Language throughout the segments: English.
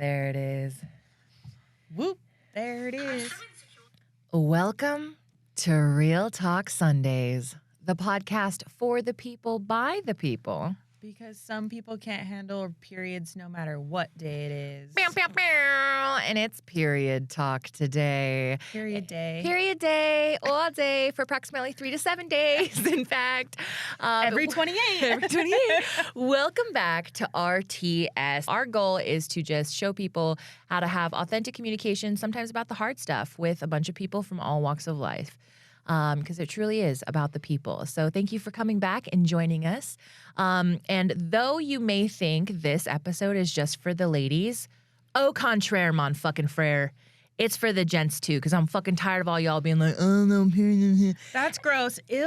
There it is. Whoop. There it is. Welcome to Real Talk Sundays, the podcast for the people, by the people. Because some people can't handle periods no matter what day it is. Meow, meow, meow. And it's period talk today. Period day. Period day, all day for approximately 3 to 7 days, in fact. Every 28. Every 28. Welcome back to RTS. Our goal is to just show people how to have authentic communication, sometimes about the hard stuff, with a bunch of people from all walks of life. Because it truly is about the people. So thank you for coming back and joining us. And though you may think this episode is just for the ladies, au contraire, mon fucking frere. It's for the gents too, because I'm fucking tired of all y'all being like, oh no, period. That's gross. Ew.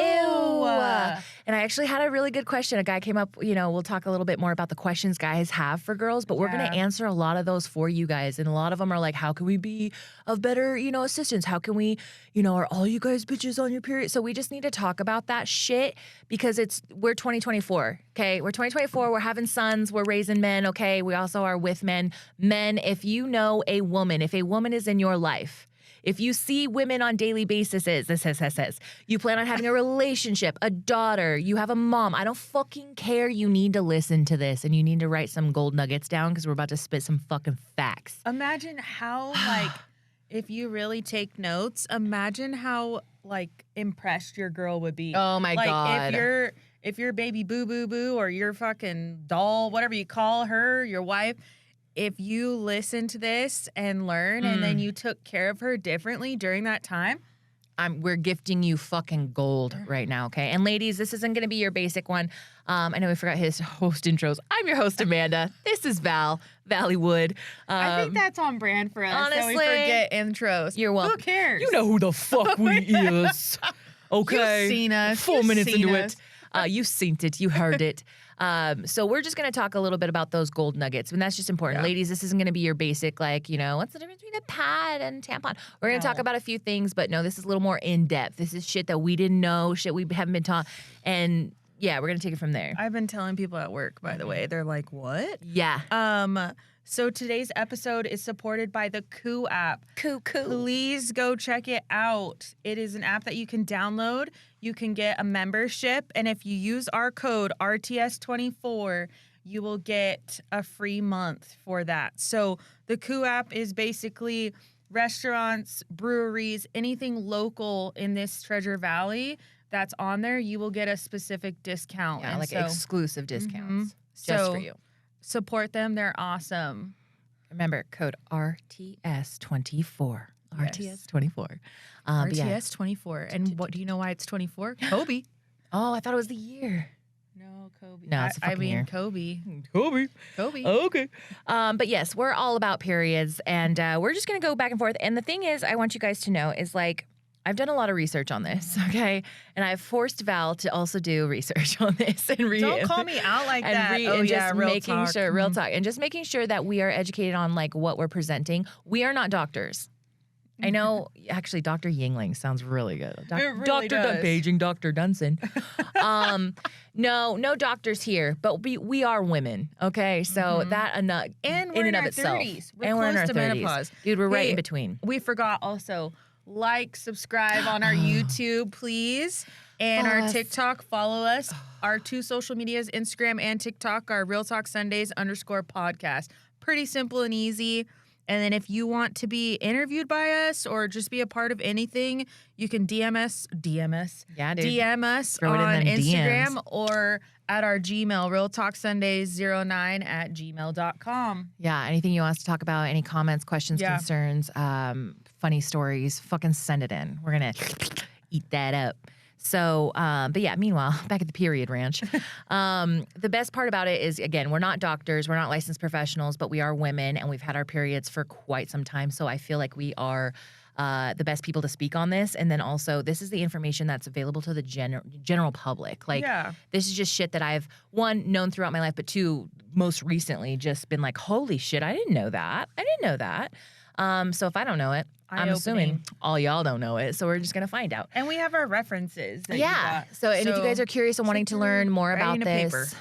And I actually had a really good question. A guy came up, we'll talk a little bit more about the questions guys have for girls, but we're going to answer a lot of those for you guys. And a lot of them are like, how can we be of better, assistance? How can we, are all you guys bitches on your period? So we just need to talk about that shit because we're 2024, okay? We're 2024. We're having sons. We're raising men, okay? We also are with men. Men, if you know a woman, if a woman is in your life, if you see women on daily basis, you plan on having a relationship, a daughter, you have a mom, I don't fucking care. You need to listen to this and you need to write some gold nuggets down because we're about to spit some fucking facts. Imagine how, if you really take notes, imagine how, impressed your girl would be. Oh, my God. If your baby boo or your fucking doll, whatever you call her, your wife, if you listen to this and learn and then you took care of her differently during that time. We're gifting you fucking gold right now, okay? And ladies, this isn't going to be your basic one. I know we forgot his host intros. I'm your host, Amanda. This is Valley Wood. I think that's on brand for us. Honestly, that we forget intros. You're welcome. Who cares? You know who the fuck we is. Okay. You've seen us. 4 minutes into it. You've seen it. You heard it. So we're just going to talk a little bit about those gold nuggets. And that's just important. Yeah. Ladies, this isn't going to be your basic, what's the difference between a pad and tampon? We're going to talk about a few things, but no, this is a little more in-depth. This is shit that we didn't know, shit we haven't been taught. And yeah, we're going to take it from there. I've been telling people at work, by the way. They're like, what? Yeah. So today's episode is supported by the Coo app. Coo. Please go check it out. It is an app that you can download. You can get a membership. And if you use our code RTS24, you will get a free month for that. So the Coo app is basically restaurants, breweries, anything local in this Treasure Valley that's on there, you will get a specific discount. Yeah, exclusive discounts just for you. Support them. They're awesome. Remember, code RTS24. Yes. RTS24. RTS24. And what do you know why it's 24? Kobe. Oh, I thought it was the year. No, Kobe. No, it's the fucking year. Kobe. Kobe. Okay. But yes, we're all about periods, and we're just going to go back and forth. And the thing is, I want you guys to know is I've done a lot of research on this, okay? And I've forced Val to also do research on this and read. Don't call me out like that. And just real making talk. sure, real talk, and just making sure that we are educated on what we're presenting. We are not doctors. I know, actually, Dr. Yingling sounds really good. It really Dr. does. Paging Dr. Dunson. No doctors here, but we are women, okay? So that enough And we're in in and our of itself. 30s. We're And we're in close our to 30s. menopause. Dude, we're right Hey, in between. We forgot also, subscribe on our YouTube, please. And our TikTok, follow us. Our 2 social medias, Instagram and TikTok, are Real Talk Sundays _podcast. Pretty simple and easy. And then if you want to be interviewed by us or just be a part of anything, you can DM us. Yeah, dude. DM us Throw it in on them Instagram DMs. or at our Gmail, realtalksundays09@gmail.com. Yeah, anything you want us to talk about, any comments, questions, concerns, funny stories, fucking send it in. We're going to eat that up. So, but yeah, meanwhile, back at the period ranch, the best part about it is, again, we're not doctors, we're not licensed professionals, but we are women and we've had our periods for quite some time. So I feel like we are the best people to speak on this. And then also, this is the information that's available to the general public. This is just shit that I've, 1, known throughout my life, but 2, most recently just been like, holy shit, I didn't know that. So if I don't know it, I'm assuming all y'all don't know it, so we're just going to find out. And we have our references that you got. So if you guys are curious and wanting to learn more about this,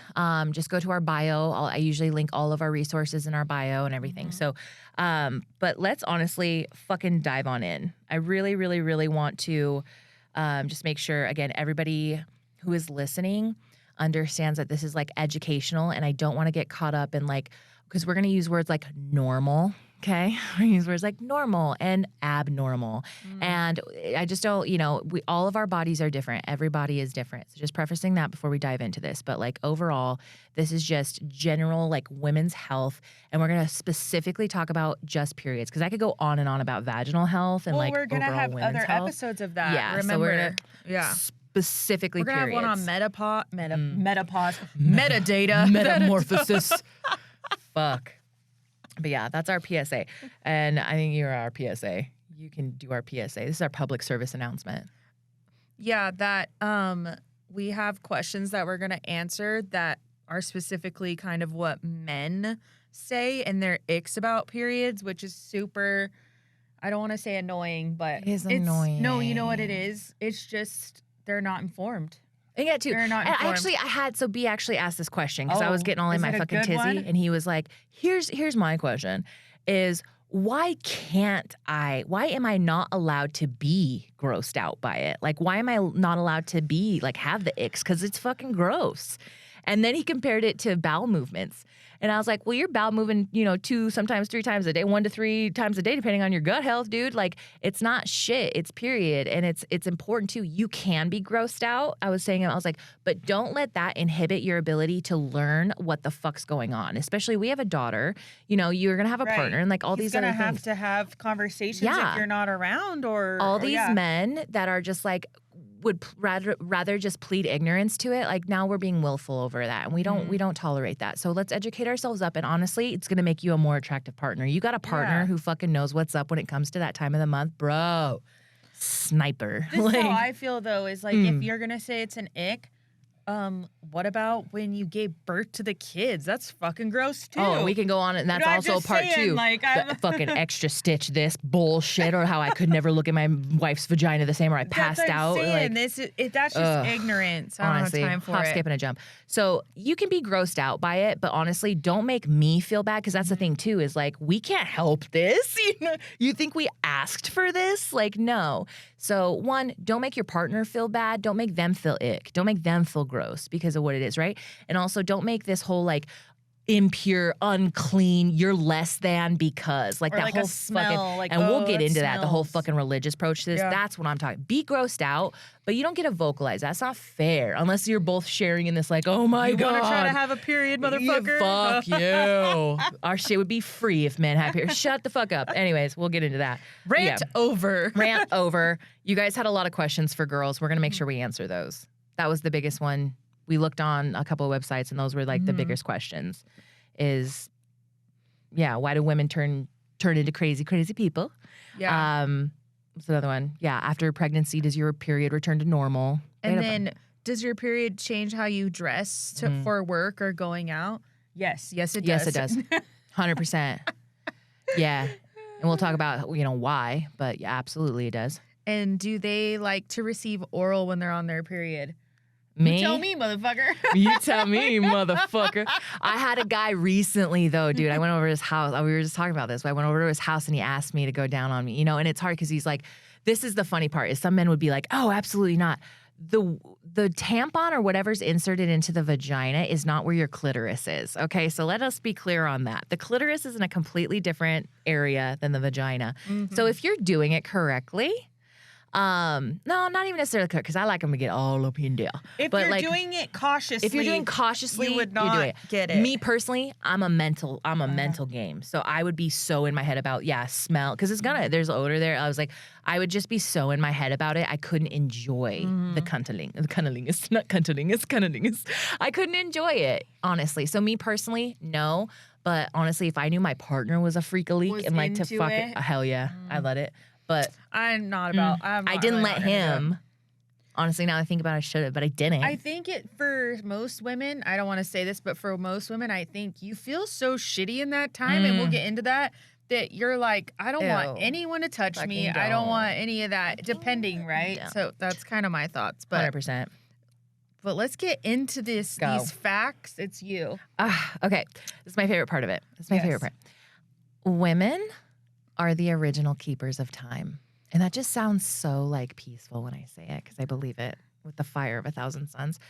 just go to our bio. I usually link all of our resources in our bio and everything. So, but let's honestly fucking dive on in. I really, really, really want to just make sure, again, everybody who is listening understands that this is like educational, and I don't want to get caught up in like, because we're going to use words like normal. Okay, we use words like normal and abnormal, and I just don't. All of our bodies are different. Every body is different. So just prefacing that before we dive into this. But like overall, this is just general like women's health, and we're gonna specifically talk about just periods because I could go on and on about vaginal health and like we're gonna overall have women's other health. episodes of that. Yeah, remember? So we're gonna specifically we're gonna periods. have one on menopause, metadata, metamorphosis. Fuck. But yeah, that's our PSA. And I think you're our PSA. You can do our PSA. This is our public service announcement. Yeah, that we have questions that we're going to answer that are specifically kind of what men say and their icks about periods, which is super, I don't want to say annoying, but it is annoying. No, you know what it is? It's just they're not informed. And yeah, too. They're not informed. So B actually asked this question because I was getting all in my fucking tizzy, and he was like, "Here's my question: is why am I not allowed to be grossed out by it? Like, why am I not allowed to be like have the icks? Because it's fucking gross." And then he compared it to bowel movements. And I was like, well, you're bowel moving, 2, sometimes 3 times a day, 1 to 3 times a day, depending on your gut health, dude. Like, it's not shit. It's period. And it's important too. You can be grossed out. I was like, but don't let that inhibit your ability to learn what the fuck's going on. Especially we have a daughter, you're going to have a partner and like all these other things. He's going to have conversations if you're not around or all these men that are just like, would rather just plead ignorance to it. Like now we're being willful over that, and we don't tolerate that. So let's educate ourselves up. And honestly, it's gonna make you a more attractive partner. You got a partner who fucking knows what's up when it comes to that time of the month, bro. Sniper. This is how I feel though. Is like if you're gonna say it's an ick. What about when you gave birth to the kids? That's fucking gross too. Oh, we can go on, and that's also part 2. Like, the fucking extra stitch this bullshit, or how I could never look at my wife's vagina the same, or I passed out. Saying. That's just ignorance. I don't have time for hop, skip, and a jump. So you can be grossed out by it, but honestly, don't make me feel bad, because that's the thing too. Is like we can't help this. You think we asked for this? Like no. So one, don't make your partner feel bad. Don't make them feel ick. Don't make them feel gross because of what it is, right? And also don't make this whole like impure, unclean, you're less than because like or that like whole a smell, fucking like, and we'll get into smells. that, the whole fucking religious approach to this. That's what I'm talking. Be grossed out, but you don't get to vocalize. That's not fair unless you're both sharing in this like, oh my God. You want to try to have a period, motherfucker? Fuck you. Our shit would be free if men had periods. Shut the fuck up. Anyways, we'll get into that. Rant over. Rant over. You guys had a lot of questions for girls. We're going to make sure we answer those. That was the biggest one. We looked on a couple of websites, and those were like the biggest questions. Is why do women turn into crazy people? Yeah. What's another one? Yeah, after pregnancy, does your period return to normal? And then, does your period change how you dress for work or going out? Yes, it does. Yes, it does. 100%. Yeah, and we'll talk about why, but yeah, absolutely it does. And do they like to receive oral when they're on their period? Me? You tell me, motherfucker. You tell me, motherfucker. I had a guy recently, though, dude. I went over to his house. We were just talking about this. But I went over to his house, and he asked me to go down on me, and it's hard because he's like, this is the funny part, is some men would be like, oh, absolutely not. The tampon or whatever's inserted into the vagina is not where your clitoris is, okay? So let us be clear on that. The clitoris is in a completely different area than the vagina. Mm-hmm. So if you're doing it correctly, no, not even necessarily cook, because I like them to get all up in there. If you're doing it cautiously, you would not get it. Me personally, I'm a mental game. So I would be so in my head about smell, because there's odor there. I was like, I would just be so in my head about it. I couldn't enjoy the cunnilingus, not cunnilingus, cunnilingus. I couldn't enjoy it, honestly. So me personally, no. But honestly, if I knew my partner was a freak-a-leak and like to fuck it, hell yeah, I'd let it. But I'm not about. I didn't let him. Honestly, now I think about it, I should have, but I didn't. I think for most women, I don't want to say this, but for most women, I think you feel so shitty in that time, and we'll get into that that you're like, I don't want Ew. anyone to touch me. Fucking I don't don't. want any of that, depending, right? Don't. So that's kind of my thoughts. But 100%. let's get into these facts. It's you. Okay. This is my favorite part of it. This is my favorite part. Women are the original keepers of time. And that just sounds so like peaceful when I say it, because I believe it with the fire of 1,000 suns.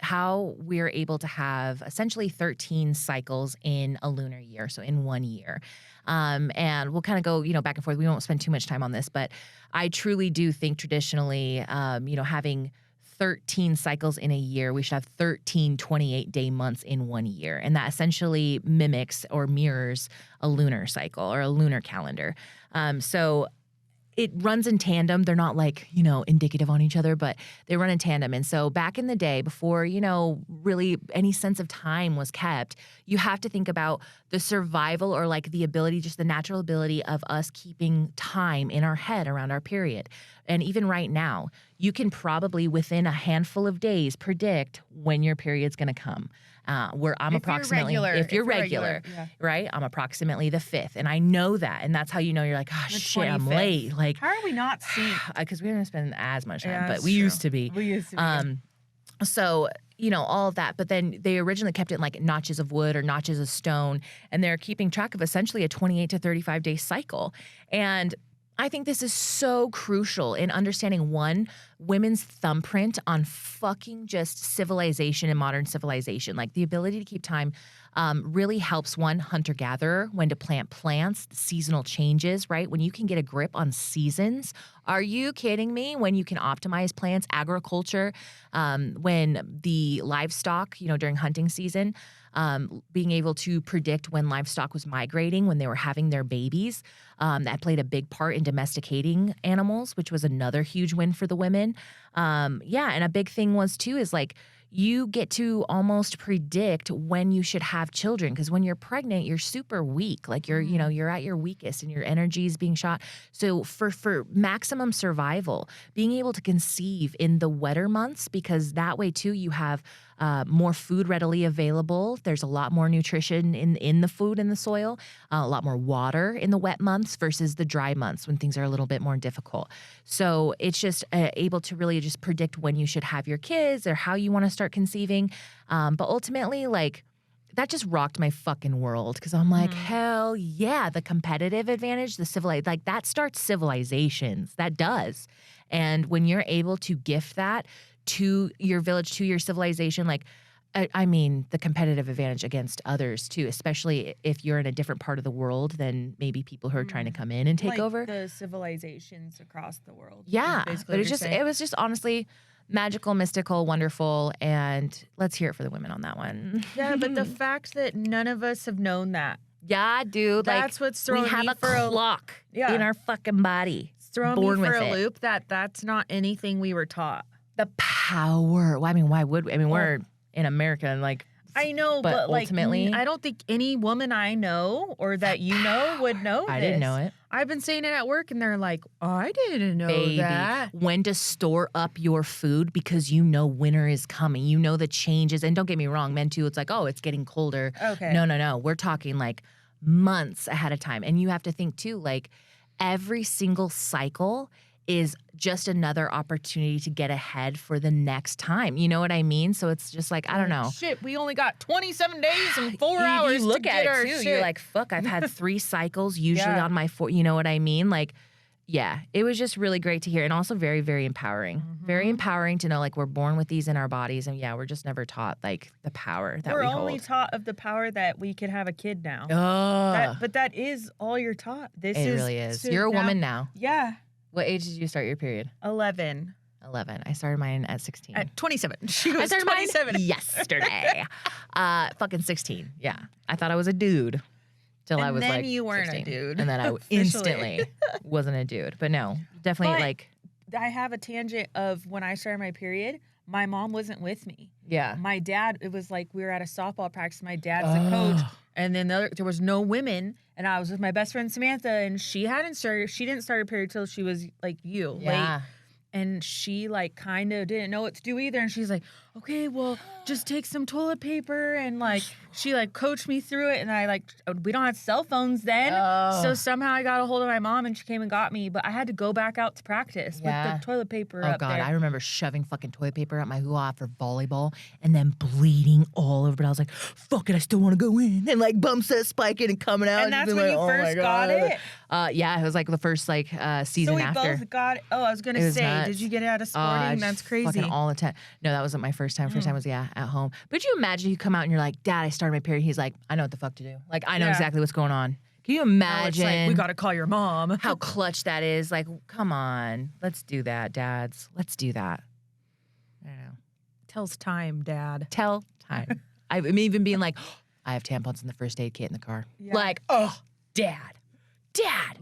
How we're able to have essentially 13 cycles in a lunar year, so in 1 year. And we'll kind of go, back and forth. We won't spend too much time on this, but I truly do think traditionally, having 13 cycles in a year, we should have 13 28-day months in 1 year. And that essentially mimics or mirrors a lunar cycle or a lunar calendar. So it runs in tandem. They're not like, indicative on each other, but they run in tandem. And so back in the day, before, really any sense of time was kept, you have to think about the survival or like the ability, just the natural ability of us keeping time in our head around our period. And even right now, you can probably within a handful of days predict when your period's going to come. If you're regular, right? I'm approximately the 5th, and I know that, and that's how you're like, oh shit, 25th. I'm late. Like, how are we not synced? Because we didn't spend as much time, but we used to be. So all of that, but then they originally kept it in like notches of wood or notches of stone, and they're keeping track of essentially a 28 to 35 day cycle. And I think this is so crucial in understanding, one, women's thumbprint on fucking just civilization and modern civilization. Like the ability to keep time really helps, one, hunter-gatherer, when to plant plants, seasonal changes, right? When you can get a grip on seasons. Are you kidding me? When you can optimize plants, agriculture, when the livestock, during hunting season, being able to predict when livestock was migrating, when they were having their babies. That played a big part in domesticating animals, which was another huge win for the women. And a big thing was too is like you get to almost predict when you should have children, because when you're pregnant, you're super weak. Like you're at your weakest and your energy is being shot. So for maximum survival, being able to conceive in the wetter months, because that way too you have more food readily available. There's a lot more nutrition in the food in the soil, a lot more water in the wet months versus the dry months when things are a little bit more difficult. So it's just able to really just predict when you should have your kids or how you want to start conceiving. But ultimately, like, that just rocked my fucking world, because I'm like, hell yeah, the competitive advantage, like that starts civilizations. That does. And when you're able to gift that to your village, to your civilization, like, I mean, the competitive advantage against others too, especially if you're in a different part of the world than maybe people who are trying to come in and take like over. The civilizations across the world. Yeah, but it was just honestly magical, mystical, wonderful, and let's hear it for the women on that one. Yeah, but the fact that none of us have known that. Yeah, dude. That's like, what's throwing me we have a clock in our fucking body. It's throwing me for a loop that's not anything we were taught. The power. Well, I mean, why would we? I mean, we're in America, and like, I know, but ultimately, I don't think any woman I know or that you know would know I didn't know it. I've been saying it at work, and they're like, I didn't know that. When to store up your food, because you know winter is coming. You know the changes. And don't get me wrong, men too, it's like, oh, it's getting colder. Okay. No. We're talking like months ahead of time. And you have to think too, like, every single cycle is just another opportunity to get ahead for the next time. You know what I mean? So it's just like, I don't know. Shit, we only got 27 days and 4 hours you look to at get it our too. shit. You're like, fuck, I've had 3 cycles usually on my 4. You know what I mean? Like, yeah, it was just really great to hear, and also very, very empowering. Very empowering to know, like, we're born with these in our bodies, and we're just never taught, like, the power that we hold. We're only taught of the power that we could have a kid now. But that is all you're taught. It really is. You're a woman now. Yeah. What age did you start your period? 11. I started mine at 16. At 27. She was 27. Yesterday. Fucking 16. Yeah. I thought I was a dude till I was like 16. And then you weren't a dude. And then I instantly wasn't a dude. But no, definitely like. I have a tangent of when I started my period, my mom wasn't with me. Yeah. My dad, it was like we were at a softball practice. My dad's the coach. And then there was no women. And I was with my best friend Samantha, and she didn't start her period till she was like late. and she like kind of didn't know what to do either. And she's like, okay, well, just take some toilet paper. And like, she like coached me through it. And I like, we don't have cell phones then. Oh. So somehow I got a hold of my mom and she came and got me. But I had to go back out to practice with the toilet paper up God, there. I remember shoving fucking toilet paper up my hoo-ha for volleyball and then bleeding all over. But I was like, fuck it, I still want to go in. And like bumps that spiking and coming out. And that's when like, you first got it? Yeah, it was like the first like season so we after. both got it. Oh, I was going to say, nuts. did you get it out of sporting? That's crazy. Fucking all the time. No, that wasn't my first time. First time was, at home. But you imagine you come out and you're like, Dad, I started my period. He's like, I know what the fuck to do. Like, I know exactly what's going on. Can you imagine? Now it's like, we got to call your mom. How clutch that is. Like, come on. Let's do that, dads. Let's do that. I don't know. Tells time, Dad. Tell time. I've even being like, I have tampons in the first aid kit in the car. Yeah. Like, Dad.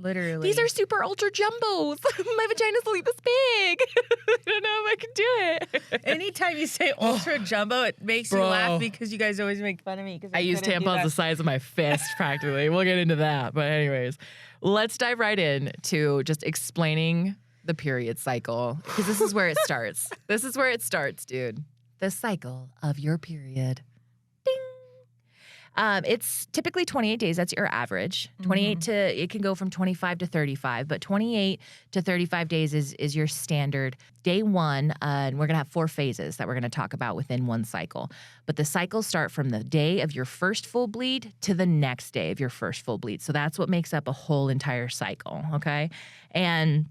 Literally. These are super ultra jumbos. My vagina's like this big. I don't know if I can do it. Anytime you say ultra jumbo, it makes you laugh because you guys always make fun of me. I use tampons the size of my fist practically. We'll get into that. But anyways, let's dive right in to just explaining the period cycle because this is where it starts. This is where it starts, dude. The cycle of your period. It's typically 28 days. That's your average. 28 to, it can go from 25 to 35, but 28 to 35 days is your standard. Day one, and we're going to have 4 phases that we're going to talk about within one cycle. But the cycles start from the day of your first full bleed to the next day of your first full bleed. So that's what makes up a whole entire cycle, okay? And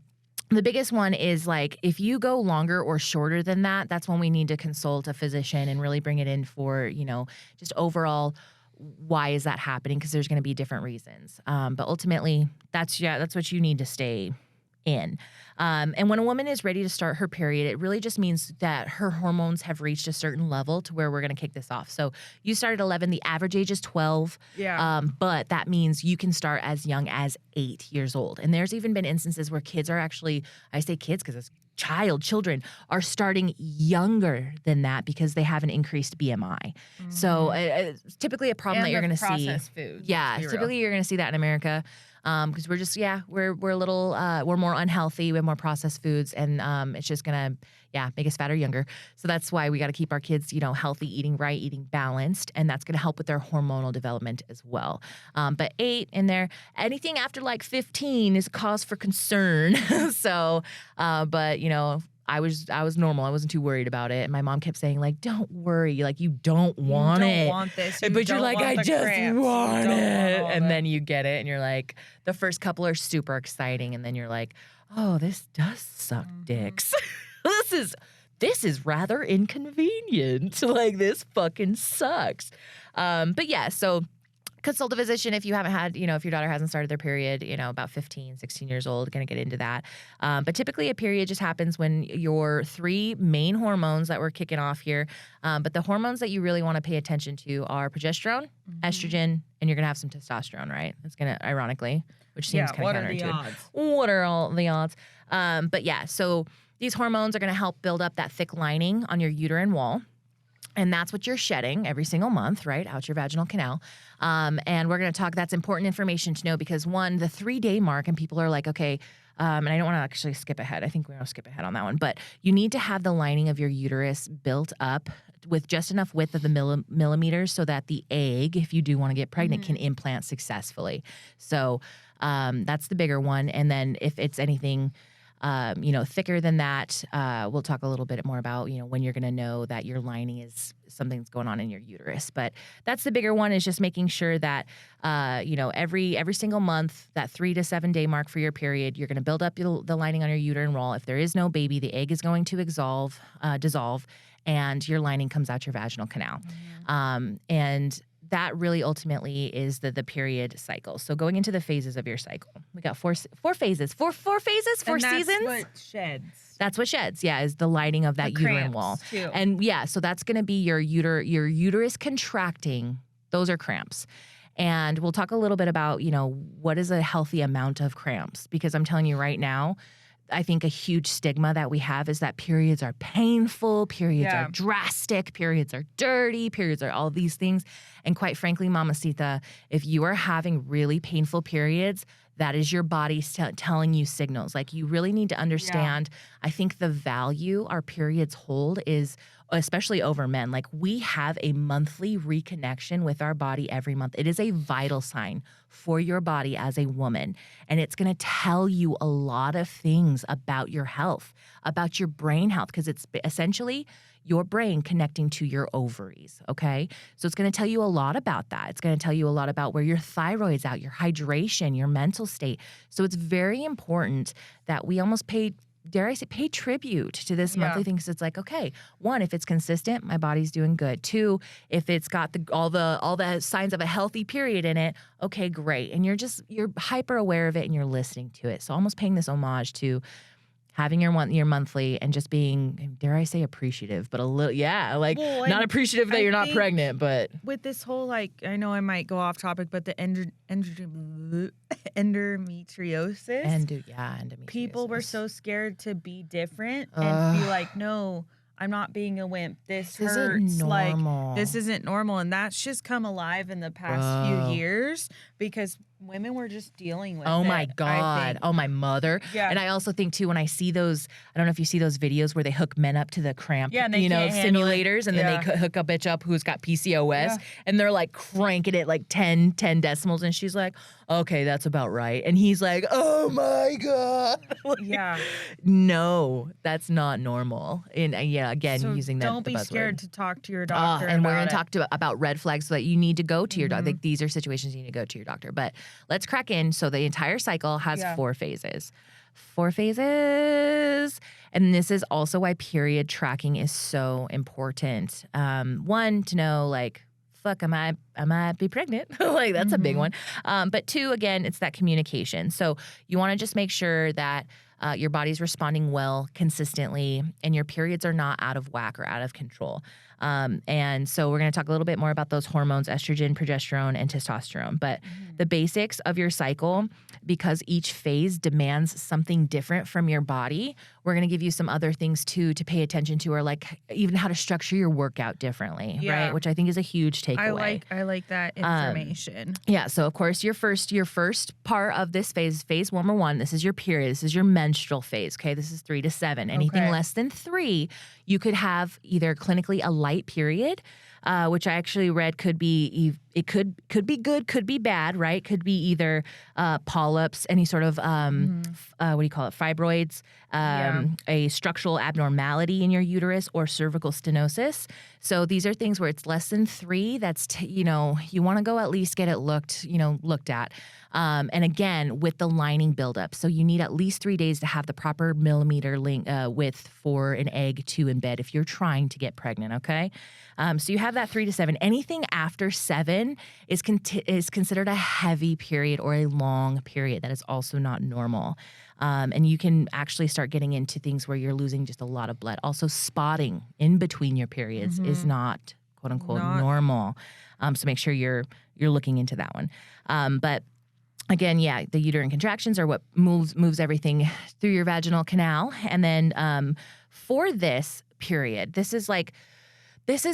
the biggest one is like if you go longer or shorter than that, that's when we need to consult a physician and really bring it in for, just overall why is that happening? Because there's going to be different reasons. But ultimately, that's what you need to stay in. And when a woman is ready to start her period, it really just means that her hormones have reached a certain level to where we're going to kick this off. So you start at 11, the average age is 12. Yeah. But that means you can start as young as 8 years old. And there's even been instances where kids are actually, I say kids because it's children are starting younger than that because they have an increased BMI. Mm-hmm. So it's typically a problem that you're going to see. Processed food. Yeah, typically you're going to see that in America because we're just we're a little we're more unhealthy. We have more processed foods, and it's just going to make us fatter younger. So that's why we got to keep our kids healthy, eating right, eating balanced, and that's going to help with their hormonal development as well. But 8 in there, anything after like 15 is a cause for concern. So, but I was normal. I wasn't too worried about it. And my mom kept saying, like, don't worry. Like, you don't want it. You don't want this. But you're like, I just want it. And then you get it. And you're like, the first couple are super exciting. And then you're like, oh, this does suck dicks. This is rather inconvenient. Like, this fucking sucks. But yeah, so consult a physician if you haven't had, if your daughter hasn't started their period, about 15, 16 years old, going to get into that. But typically a period just happens when your 3 main hormones that we're kicking off here. But the hormones that you really want to pay attention to are progesterone, estrogen, and you're going to have some testosterone, right? It's going to, ironically, which seems kind of counterintuitive. What are all the odds? But yeah, so these hormones are going to help build up that thick lining on your uterine wall. And that's what you're shedding every single month, right, out your vaginal canal. And we're going to talk, that's important information to know because, one, the 3-day mark, and people are like, okay, and I don't want to actually skip ahead. I think we're going to skip ahead on that one. But you need to have the lining of your uterus built up with just enough width of the millimeters so that the egg, if you do want to get pregnant, can implant successfully. So that's the bigger one. And then if it's anything thicker than that, we'll talk a little bit more about, when you're going to know that your lining is something's going on in your uterus. But that's the bigger one, is just making sure that, every single month, that 3 to 7 day mark for your period, you're going to build up the lining on your uterine wall. If there is no baby, the egg is going to dissolve, and your lining comes out your vaginal canal. And that really ultimately is the period cycle. So going into the phases of your cycle, we got four phases, four phases, 4 seasons. That's what sheds. That's what sheds. Yeah, is the lining of that uterine wall. Too. And yeah, so that's going to be your uterus contracting. Those are cramps. And we'll talk a little bit about, what is a healthy amount of cramps, because I'm telling you right now, I think a huge stigma that we have is that periods are painful, periods Yeah. are drastic, periods are dirty, periods are all these things. And quite frankly, Mamacita, if you are having really painful periods, that is your body telling you signals. Like, you really need to understand, I think the value our periods hold is, especially over men, like, we have a monthly reconnection with our body every month. It is a vital sign for your body as a woman. And it's going to tell you a lot of things about your health, about your brain health, because it's essentially your brain connecting to your ovaries, okay? So it's going to tell you a lot about that. It's going to tell you a lot about where your thyroid's at, your hydration, your mental state. So it's very important that we almost pay, dare I say, pay tribute to this monthly thing, because it's like, okay, one, if it's consistent, my body's doing good. Two, if it's got all the signs of a healthy period in it, okay, great. And you're hyper aware of it and you're listening to it. So almost paying this homage to having your monthly and just being, dare I say, appreciative, but a little, Well, not appreciative that you're not think pregnant, but with this whole, like, I know I might go off topic, but the endometriosis. endometriosis. People were so scared to be different and be like, no, I'm not being a wimp. This hurts. Isn't normal. Like, this isn't normal. And that's just come alive in the past few years because women were just dealing with it. Oh my I God. think. Oh, my mother. Yeah. And I also think too, when I see those, I don't know if you see those videos where they hook men up to the cramp, Yeah, and they can't handle it. simulators, and then they hook a bitch up who's got PCOS, and they're like cranking it like 10 decimals, and she's like, okay, that's about right. And he's like, oh my God. Like, Yeah. no, that's not normal. And again, So using that don't be the buzzword. scared to talk to your doctor. And we're about going to it. talk about red flags so that you need to go to your doctor. Like, these are situations you need to go to your doctor. But let's crack in. So the entire cycle has 4 phases. 4 phases. And this is also why period tracking is so important. One, to know, like, fuck, I might be pregnant. Like, that's a big one. But 2, again, it's that communication. So you want to just make sure that your body's responding well, consistently, and your periods are not out of whack or out of control. And so we're going to talk a little bit more about those hormones, estrogen, progesterone, and testosterone. But the basics of your cycle, because each phase demands something different from your body, we're going to give you some other things too to pay attention to, or like even how to structure your workout differently, right? Which I think is a huge takeaway. I like that information. So of course your first part of this phase 1 or 1, this is your period. This is your menstrual phase, okay? This is 3 to 7. Anything less than 3, you could have either clinically a light period, which I actually read could be, it could be good, could be bad, right? Could be either polyps, any sort of what do you call it, fibroids, a structural abnormality in your uterus, or cervical stenosis. So these are things where it's less than 3. That's you want to go at least get it looked at. And again, with the lining buildup. So you need at least 3 days to have the proper millimeter width for an egg to embed if you're trying to get pregnant, okay? So you have that 3 to 7. Anything after 7 is considered a heavy period or a long period. That is also not normal. And you can actually start getting into things where you're losing just a lot of blood. Also, spotting in between your periods is not, quote unquote, normal. So make sure you're looking into that one. But again, the uterine contractions are what moves everything through your vaginal canal. And then for this period, this is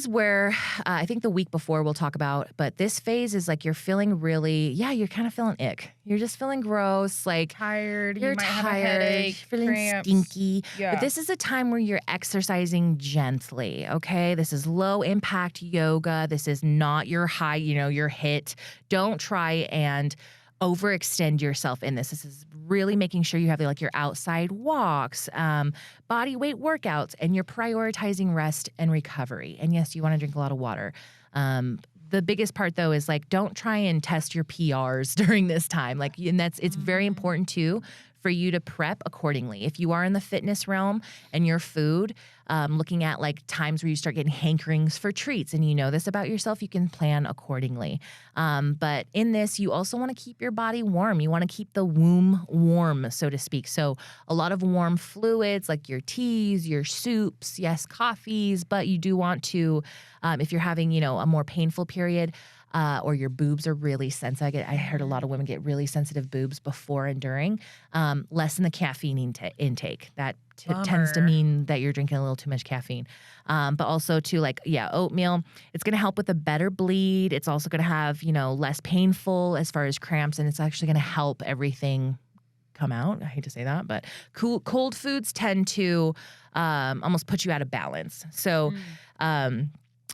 where I think the week before we'll talk about, but this phase is like you're feeling really, you're kind of feeling ick. You're just feeling gross, like Tired. You're you might tired, have a headache, feeling cramps. stinky. Yeah. But this is a time where you're exercising gently, okay? This is low impact yoga. This is not your high, your HIIT. Don't try and overextend yourself in this. This is really making sure you have like your outside walks, body weight workouts, and you're prioritizing rest and recovery. And yes, you want to drink a lot of water. The biggest part though is like, don't try and test your PRs during this time. Like, and it's very important too for you to prep accordingly. If you are in the fitness realm and your food, looking at like times where you start getting hankerings for treats and you know this about yourself, you can plan accordingly. But in this, you also want to keep your body warm. You want to keep the womb warm, so to speak. So a lot of warm fluids like your teas, your soups, yes, coffees, but you do want to, if you're having, a more painful period, or your boobs are really sensitive. I heard a lot of women get really sensitive boobs before and during. Lessen the caffeine intake. That tends to mean that you're drinking a little too much caffeine. But also to oatmeal. It's going to help with a better bleed. It's also going to have, less painful as far as cramps, and it's actually going to help everything come out. I hate to say that, but cold foods tend to almost put you out of balance. So,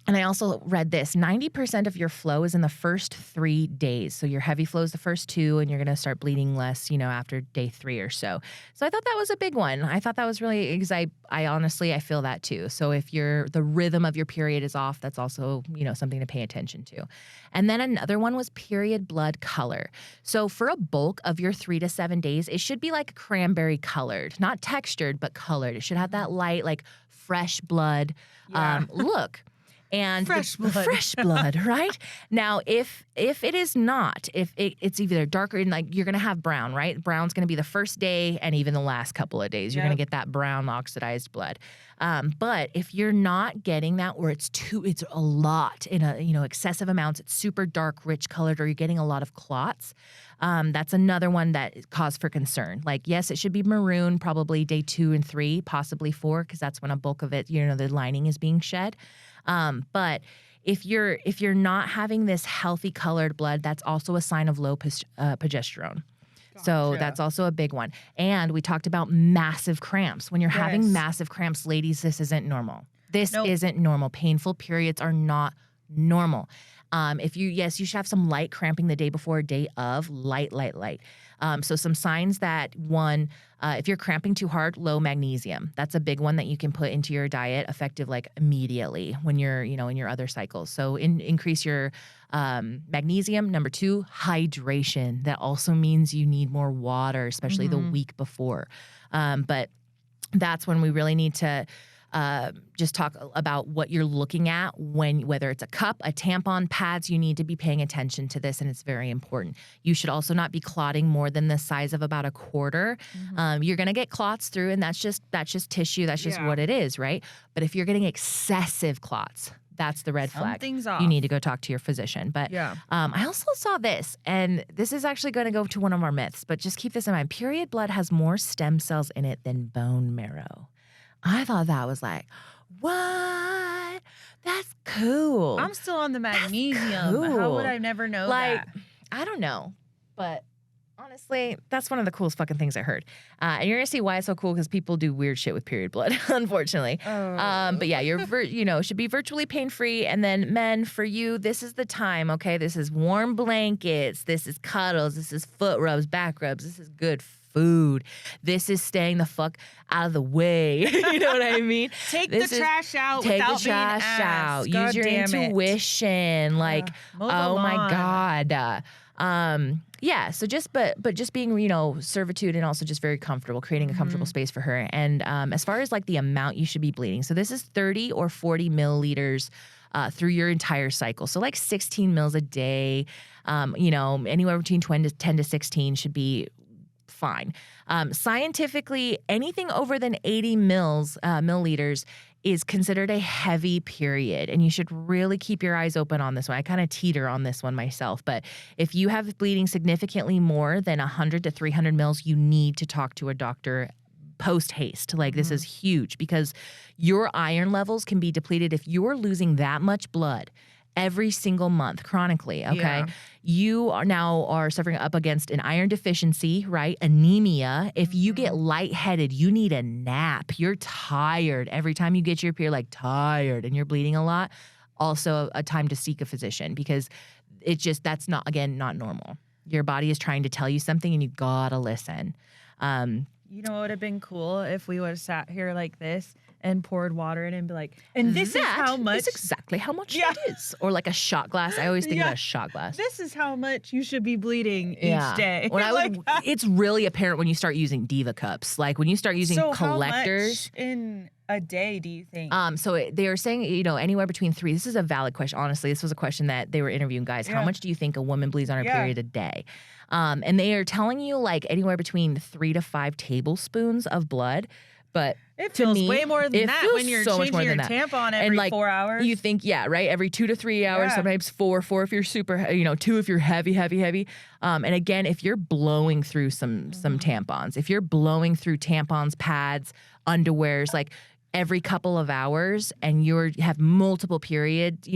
and I also read this, 90% of your flow is in the first 3 days. So your heavy flow is the first 2, and you're going to start bleeding less, after day 3 or so. So I thought that was a big one. I thought that was really, because I honestly, I feel that too. So if the rhythm of your period is off, that's also, something to pay attention to. And then another one was period blood color. So for a bulk of your 3 to 7 days, it should be like cranberry colored, not textured, but colored. It should have that light, like fresh blood look. And fresh blood, right? Now, if it is not, if it's either darker and you're going to have brown, right? Brown's going to be the first day and even the last couple of days. You're going to get that brown oxidized blood. But if you're not getting that, or it's a lot in excessive amounts, it's super dark, rich colored, or you're getting a lot of clots. That's another one that is cause for concern. Yes, it should be maroon, probably day 2 and 3, possibly 4, because that's when a bulk of it, the lining is being shed. But if you're not having this healthy colored blood, that's also a sign of low progesterone. Gotcha. So that's also a big one. And we talked about massive cramps. When you're having massive cramps, ladies, this isn't normal. This isn't normal. Painful periods are not normal. You should have some light cramping the day before, day of, light. So some signs that, one, if you're cramping too hard, low magnesium. That's a big one that you can put into your diet effective immediately when you're, in your other cycles. So increase your magnesium. Number 2, hydration. That also means you need more water, especially the week before. But that's when we really need to just talk about what you're looking at whether it's a cup, a tampon, pads, you need to be paying attention to this, and it's very important. You should also not be clotting more than the size of about a quarter. You're going to get clots through, and that's just tissue. That's just what it is, right? But if you're getting excessive clots, that's the red flag. Something's off. You need to go talk to your physician. But I also saw this, and this is actually going to go to one of our myths, but just keep this in mind. Period blood has more stem cells in it than bone marrow. I thought that was what? That's cool. I'm still on the magnesium. Cool. How would I never know that? I don't know. But honestly, that's one of the coolest fucking things I heard. And you're going to see why it's so cool, because people do weird shit with period blood, unfortunately. But yeah, you're should be virtually pain-free. And then men, for you, this is the time, okay? This is warm blankets. This is cuddles. This is foot rubs, back rubs. This is good food. This is staying the fuck out of the way. You know what I mean? Take the trash out without being asked. Use your intuition. Oh my God. So just being, servitude, and also just very comfortable, creating a comfortable space for her. And as far as the amount you should be bleeding, so this is 30 or 40 milliliters through your entire cycle. So 16 mils a day, anywhere between 10 to 16 should be fine. Scientifically, anything over than 80 milliliters is considered a heavy period, and you should really keep your eyes open on this one. I kind of teeter on this one myself, but if you have bleeding significantly more than 100 to 300 mils, you need to talk to a doctor post haste. This is huge, because your iron levels can be depleted if you're losing that much blood every single month chronically, okay? You are suffering up against an iron deficiency, right? Anemia. If you get lightheaded, you need a nap. You're tired. Every time you get your period, tired, and you're bleeding a lot, also a time to seek a physician, because that's not normal. Your body is trying to tell you something, and you gotta listen. You know what would have been cool if we would have sat here like this and poured water in and be like, and this is how much. This is exactly how much it is. Or a shot glass. I always think about a shot glass. This is how much you should be bleeding each day. It's really apparent when you start using Diva cups. When you start using collectors. How much in a day do you think? So they are saying, anywhere between 3. This is a valid question. Honestly, this was a question that they were interviewing guys. How much do you think a woman bleeds on her period a day? And they are telling you anywhere between 3 to 5 tablespoons of blood. But It to feels me, way more than it that feels when you're so much changing more your than that. tampon And every like 4 hours. you think, yeah, right, every 2 to 3 hours, Yeah. sometimes four if you're super, 2 if you're heavy. And again, if you're blowing through some tampons, if you're blowing through tampons, pads, underwears, like every couple of hours, and you have multiple period,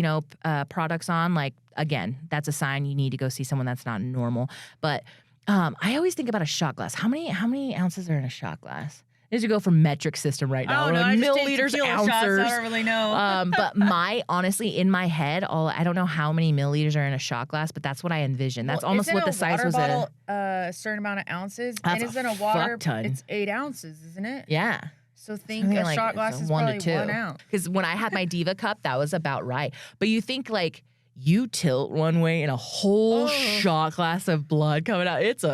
products on, like again, that's a sign you need to go see someone that's not normal. But I always think about a shot glass. How many ounces are in a shot glass? As you go from metric system right now, I don't know. like I just milliliters, take tequila ounces. shots. I don't really know. But honestly, in my head, I don't know how many milliliters are in a shot glass, but that's what I envision. That's almost what the size was. Bottle, a certain amount of ounces, That's and isn't a a water? fuck ton. It's 8 ounces, isn't it? Yeah. So think a shot glass is probably 1 ounce. Because when I had my Diva cup, that was about right. But you think like you tilt one way and a whole shot glass of blood coming out. It's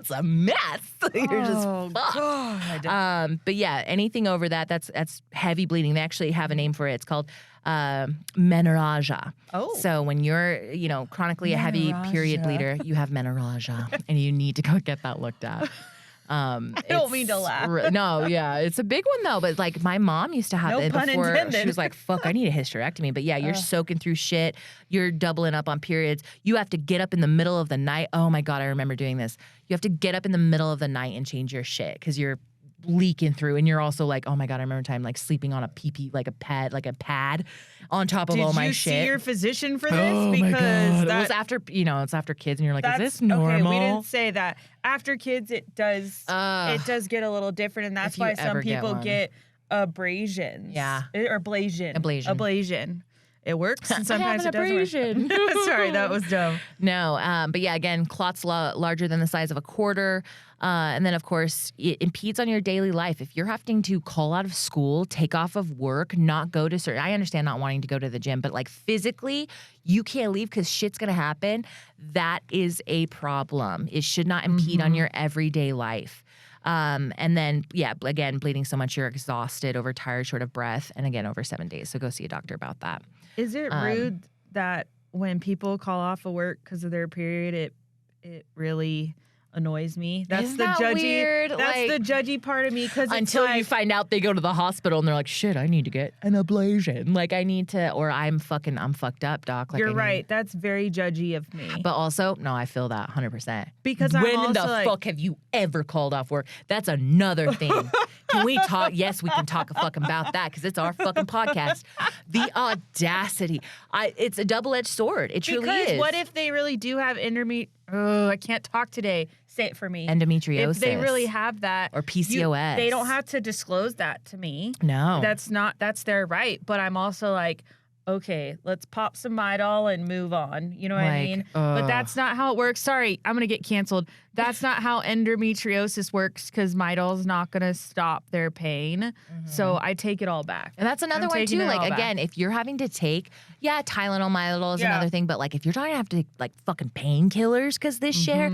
a mess. You're just fucked. God. But yeah, anything over that's heavy bleeding. They actually have a name for it. It's called menorrhagia. Oh. So when you're, chronically a heavy period bleeder, you have menorrhagia and you need to go get that looked at. I don't mean to laugh. No, yeah, it's a big one though. But like my mom used to have No it pun before. intended. She was like, "Fuck, I need a hysterectomy." But yeah, you're soaking through shit. You're doubling up on periods. You have to get up in the middle of the night. Oh my God, I remember doing this. You have to get up in the middle of the night and change your shit because you're leaking through, and you're also like, oh my God, I remember a time like sleeping on a pee like a pad on top of all my shit. Did you see your physician for this? Oh because my God. that, it was after, it's after kids, and you're like, is this normal? Okay, we didn't say that. After kids, it does get a little different, and that's why some people get abrasions. Yeah. Or ablation. It works, and sometimes it doesn't work. Sorry, that was dumb. No, but yeah, again, clots larger than the size of a quarter. And then, of course, it impedes on your daily life. If you're having to call out of school, take off of work, not go to certain... I understand not wanting to go to the gym, but like physically, you can't leave because shit's going to happen. That is a problem. It should not impede on your everyday life. And then, yeah, again, bleeding so much you're exhausted, overtired, short of breath, and again, over 7 days. So go see a doctor about that. Is it rude that when people call off of work because of their period, it really annoys me? That's Isn't the that judgy. weird? That's Like, the judgy part of me because until you find out they go to the hospital and they're like, shit, I need to get an ablation. Like I need to, or I'm fucked up, doc. Like, you're right. That's very judgy of me. But also, no, I feel that 100%. Because when I'm also the like, fuck have you ever called off work? That's another thing. Can we talk? Yes, we can talk fucking about that because it's our fucking podcast. The audacity. It's a double-edged sword. It truly is. Because what if they really do have I can't talk today. Say it for me. Endometriosis. If they really have that. Or PCOS. They don't have to disclose that to me. No. That's their right. But I'm also like, okay, let's pop some Midol and move on. You know what I mean? But that's not how it works. Sorry, I'm going to get canceled. That's not how endometriosis works because Midol's not going to stop their pain. So I take it all back. And that's another one too. Like again, if you're having to take, Tylenol, Midol is another thing. But like if you're trying to have to take like fucking painkillers because this shit,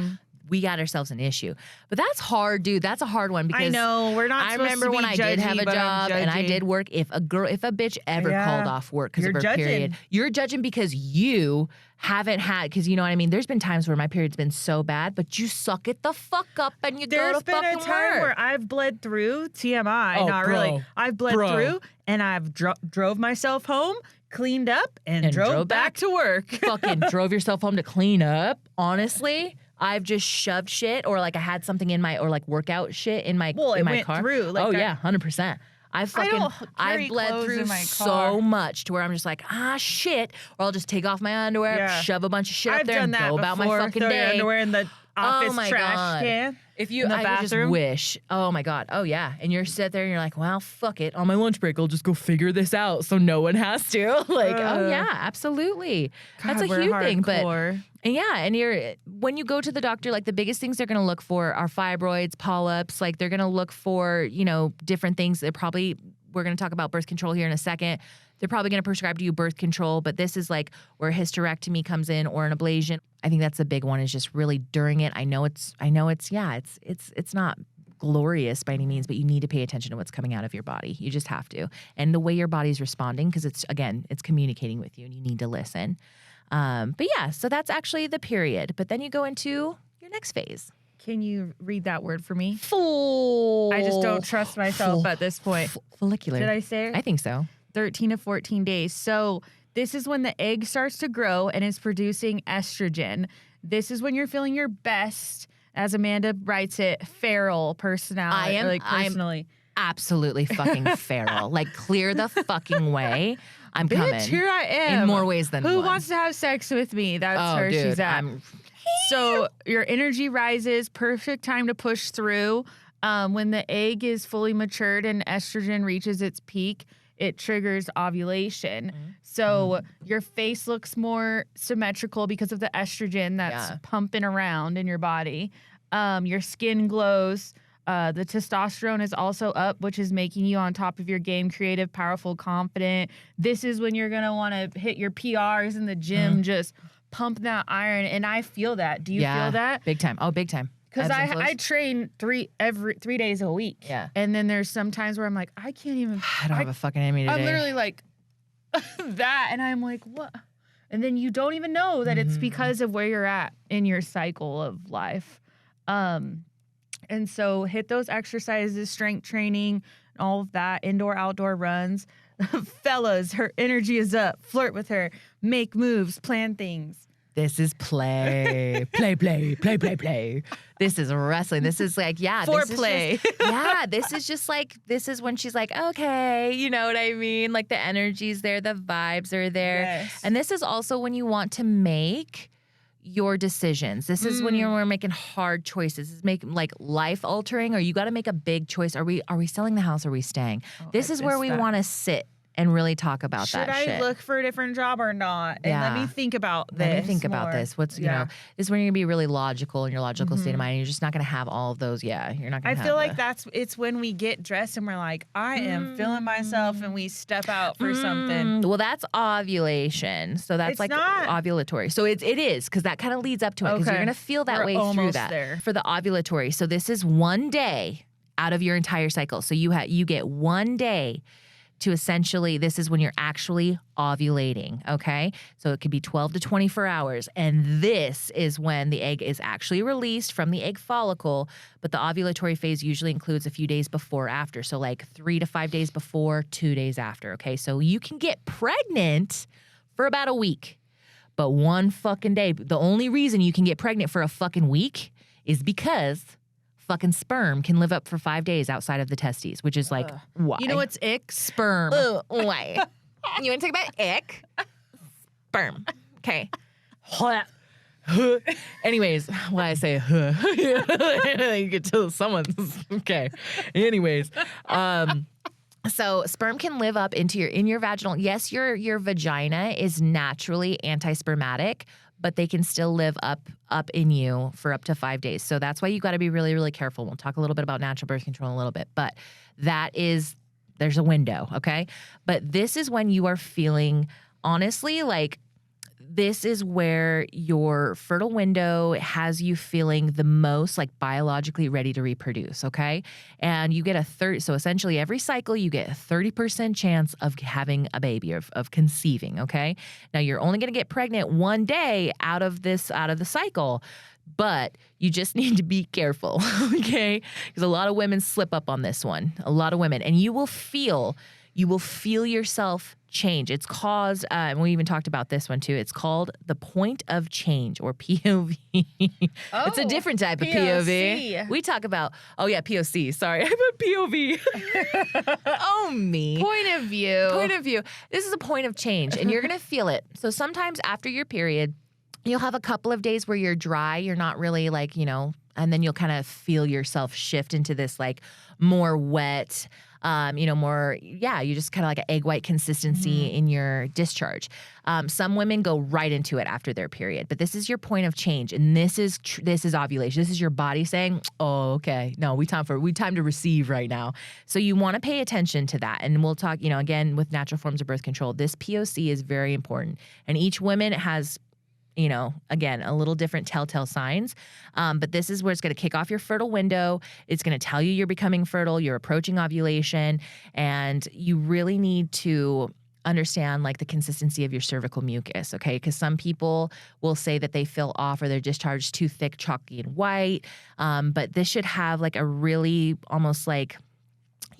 we got ourselves an issue. But that's hard, dude. That's a hard one because I know we're not. I remember when I did have a job and I did work. If a bitch ever called off work because of her period, you're judging because you haven't had, because you know what I mean? There's been times where my period's been so bad, but you suck it the fuck up and you go to fucking work. There's been a time where I've bled through, TMI, not really. I've bled through and I've drove myself home, cleaned up, and drove back to work. Fucking drove yourself home to clean up, honestly. I've just shoved shit, or like I had something in my, or like workout shit in my car. Went through. Like 100%. I've bled through so much to where I'm just like, shit. Or I'll just take off my underwear, shove a bunch of shit up there, and go about my fucking day. Your underwear in the office trash can. I just wish. Oh my God. Oh yeah. And you're sit there and you're like, well, fuck it. On my lunch break, I'll just go figure this out so no one has to. Like, oh yeah, absolutely. God, that's a huge thing. But and when you go to the doctor, like the biggest things they're going to look for are fibroids, polyps. Like they're going to look for, different things. We're going to talk about birth control here in a second. They're probably going to prescribe to you birth control, but this is like where hysterectomy comes in or an ablation. I think that's the big one, is just really during it. I know it's not glorious by any means, but you need to pay attention to what's coming out of your body. You just have to. And the way your body's responding, because it's communicating with you and you need to listen. But yeah, so that's actually the period. But then you go into your next phase. Can you read that word for me? I just don't trust myself at this point. Follicular. Did I say it? I think so. 13 to 14 days. So this is when the egg starts to grow and is producing estrogen. This is when you're feeling your best. As Amanda writes it, feral personality. Personally. Absolutely fucking feral. Like, clear the fucking way. I'm coming. Bitch, here I am. In more ways than one. Who wants to have sex with me? That's where she's at. So your energy rises, perfect time to push through. When the egg is fully matured and estrogen reaches its peak, it triggers ovulation. So your face looks more symmetrical because of the estrogen that's pumping around in your body. Your skin glows. The testosterone is also up, which is making you on top of your game, creative, powerful, confident. This is when you're going to want to hit your PRs in the gym, just pump that iron. And I feel that. Do you feel that? Big time. Oh, big time. Because I train 3 days a week. Yeah. And then there's some times where I'm like, I can't even. I don't have a fucking in me today. I'm literally like that. And I'm like, what? And then you don't even know that it's because of where you're at in your cycle of life. And so hit those exercises, strength training, all of that, indoor, outdoor runs. Fellas, her energy is up. Flirt with her. Make moves. Plan things. This is play. Play. This is wrestling. This is like, foreplay. This is when she's like, okay, you know what I mean? Like, the energy's there, the vibes are there. Yes. And this is also when you want to make your decisions. This is when you're making hard choices. This is making like life altering, or you got to make a big choice. Are we selling the house? Or are we staying? This is where we want to sit and really talk about that shit. Should I look for a different job or not? And let me think about this. Let me think about this. What's, you know, this is when you're going to be really logical in your logical state of mind. And you're just not going to have all of those. Yeah, you're not going to I feel like it's when we get dressed and we're like, I am feeling myself, and we step out for something. Well, that's ovulation. So that's It's not. ovulatory. So it is, because that kind of leads up to it, because you're going to feel that way through that. There. For the ovulatory. So this is one day out of your entire cycle. So you get 1 day to essentially, this is when you're actually ovulating, okay? So it could be 12 to 24 hours. And this is when the egg is actually released from the egg follicle, but the ovulatory phase usually includes a few days before or after. So like 3 to 5 days before, 2 days after, okay? So you can get pregnant for about a week, but one fucking day. The only reason you can get pregnant for a fucking week is because fucking sperm can live up for 5 days outside of the testes, which is like, why? You know what's ick? Sperm. Why? You want to talk about ick? Sperm. Okay. Anyways, why I say you could tell someone's okay. Anyways, so sperm can live up into your vaginal. Yes, your vagina is naturally antispermatic, but they can still live up in you for up to 5 days. So that's why you got to be really, really careful. We'll talk a little bit about natural birth control in a little bit, but there's a window, okay? But this is when you are feeling, honestly, like, this is where your fertile window has you feeling the most like biologically ready to reproduce, okay? And you get so essentially every cycle you get a 30% chance of having a baby, of conceiving, okay? Now you're only gonna get pregnant 1 day out of the cycle, but you just need to be careful, okay? Because a lot of women slip up on this one, a lot of women, and you will feel yourself change. It's caused, and we even talked about this one too, it's called the point of change, or POV. It's a different type of POV. We talk about, POC, sorry. I put POV. Oh, me. Point of view. This is a point of change, and you're going to feel it. So sometimes after your period, you'll have a couple of days where you're dry. You're not really like, and then you'll kind of feel yourself shift into this like more wet, you just kind of like an egg white consistency in your discharge. Some women go right into it after their period, but this is your point of change, and this is ovulation. This is your body saying, "Oh, okay, no, we time to receive right now." So you want to pay attention to that, and we'll talk. Again, with natural forms of birth control, this POC is very important, and each woman has, again, a little different telltale signs. But this is where it's going to kick off your fertile window. It's going to tell you you're becoming fertile, you're approaching ovulation, and you really need to understand like the consistency of your cervical mucus, okay? Because some people will say that they feel off or their discharge is too thick, chalky, and white. But this should have like a really almost like,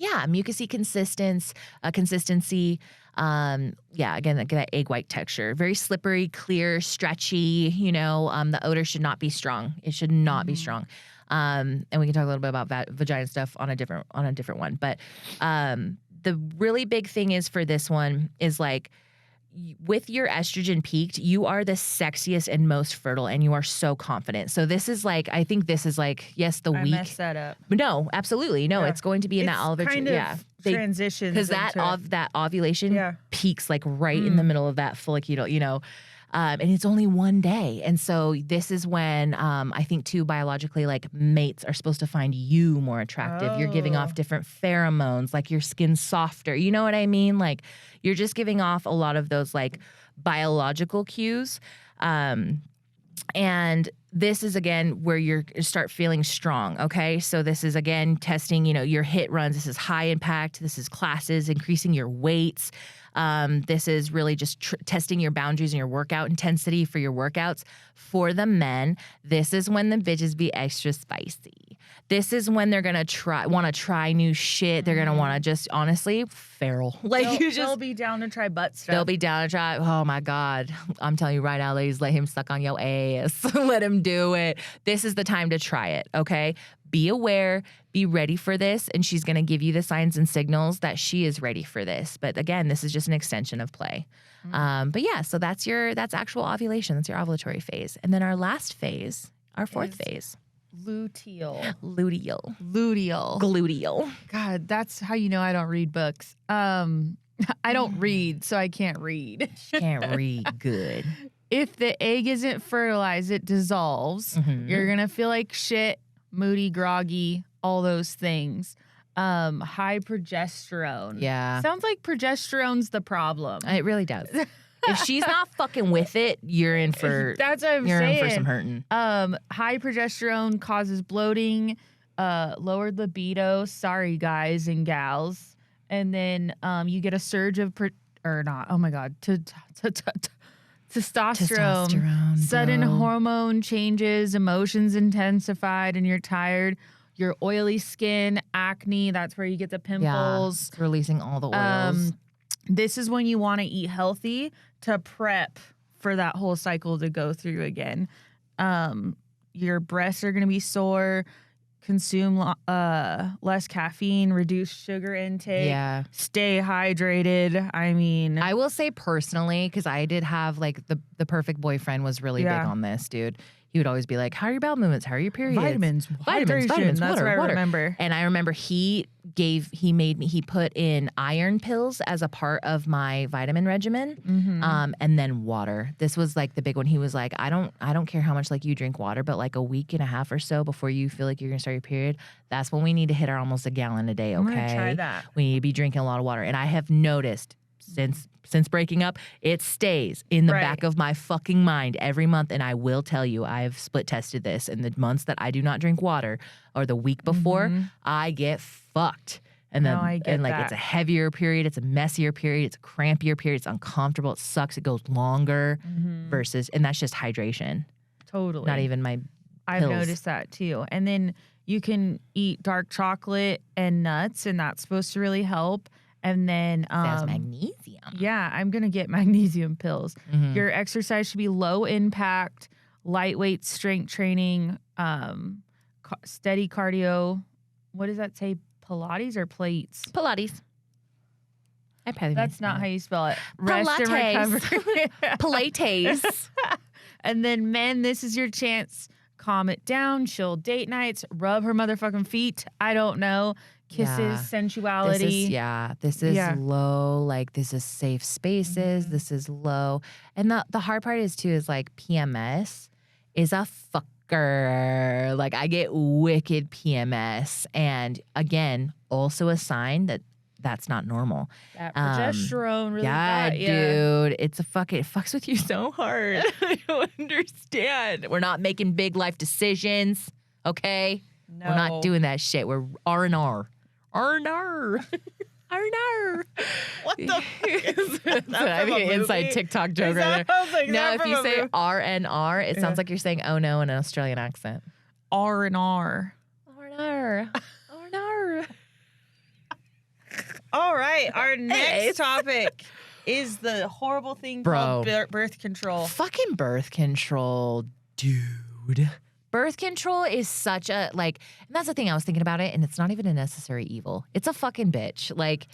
mucusy consistency. Again, like that egg white texture, very slippery, clear, stretchy. The odor should not be strong. It should not be strong. And we can talk a little bit about vagina stuff on a different one. But the really big thing is for this one is like, with your estrogen peaked, you are the sexiest and most fertile, and you are so confident. So this is like, I think this is like, yes, the week. I messed that up. No, absolutely. No, it's going to be in that olive. Transitions. Because that ovulation peaks like right in the middle of that follicle, and it's only one day. And so this is when I think too, biologically, like mates are supposed to find you more attractive. You're giving off different pheromones, like your skin's softer. You know what I mean? Like you're just giving off a lot of those like biological cues. And this is, again, where you start feeling strong, okay? So this is, again, testing, your HIIT runs. This is high impact. This is classes, increasing your weights. This is really just testing your boundaries and your workout intensity for your workouts. For the men, this is when the bitches be extra spicy. This is when they're gonna want to try new shit. They're gonna want to just honestly feral. Like they'll be down to try butt stuff. They'll be down to try. Oh my God, I'm telling you right now, ladies, let him suck on your ass. Let him do it. This is the time to try it. Okay, be aware, be ready for this, and she's gonna give you the signs and signals that she is ready for this. But again, this is just an extension of play. But yeah, so that's actual ovulation. That's your ovulatory phase, and then our last phase, our fourth phase. Luteal. Gluteal. God, that's how you know I don't read books. I don't read, so I can't read. Can't read good. If the egg isn't fertilized, it dissolves. You're going to feel like shit, moody, groggy, all those things. High progesterone. Yeah. Sounds like progesterone's the problem. It really does. If she's not fucking with it, you're in for that's what I'm saying. You're in for some hurting. High progesterone causes bloating, lowered libido. Sorry, guys and gals. And then you get a surge of testosterone. Sudden hormone changes, emotions intensified, and you're tired. Your oily skin, acne. That's where you get the pimples. It's releasing all the oils. This is when you want to eat healthy to prep for that whole cycle to go through again. Your breasts are going to be sore. Consume less caffeine, reduce sugar intake. Stay hydrated. I mean, I will say personally, because I did have like the perfect boyfriend was really big on this, dude. He would always be like, how are your bowel movements? How are your periods? Vitamins. Vitamins. That's Water, what I water. remember. And I remember he put in iron pills as a part of my vitamin regimen. And then water. This was like the big one. He was like, I don't care how much like you drink water, but like a week and a half or so before you feel like you're gonna start your period, that's when we need to hit our almost a gallon a day, okay? I'm gonna try that. We need to be drinking a lot of water. And I have noticed since breaking up, it stays in the back of my fucking mind every month. And I will tell you, I've split tested this. In the months that I do not drink water, or the week before, I get fucked. And then, it's a heavier period, it's a messier period, it's a crampier period, it's uncomfortable, it sucks, it goes longer versus, and that's just hydration. Totally. Not even my I've pills. noticed that too. And then you can eat dark chocolate and nuts, and that's supposed to really help. And then that's magnesium. Yeah, I'm gonna get magnesium pills. Your exercise should be low impact, lightweight strength training, steady cardio. What does that say? Pilates or plates? Pilates. That's not how you spell it. Rest and recovery. Pilates. And then men, this is your chance. Calm it down, chill date nights, rub her motherfucking feet. I don't know. Kisses, sensuality. This is low. Like, this is safe spaces. This is low. And the hard part is, too, is like PMS is a fucker. Like, I get wicked PMS. And again, also a sign that that's not normal. That progesterone really got you. Dude. It fucks with you so hard. I don't understand. We're not making big life decisions, okay? No. We're not doing that shit. We're R&R. R&R. Arnar. What the fuck is that? I think an inside TikTok joke right there. I was like, is No, that if from you a say movie? RNR, it sounds like you're saying oh no in an Australian accent. R&R. Arnar. Arnar. All right, our next Anyways. topic is the horrible thing Bro. called birth control. Fucking birth control, dude. Birth control is such a, like, and that's the thing, I was thinking about it, and it's not even a necessary evil. It's a fucking bitch. Like,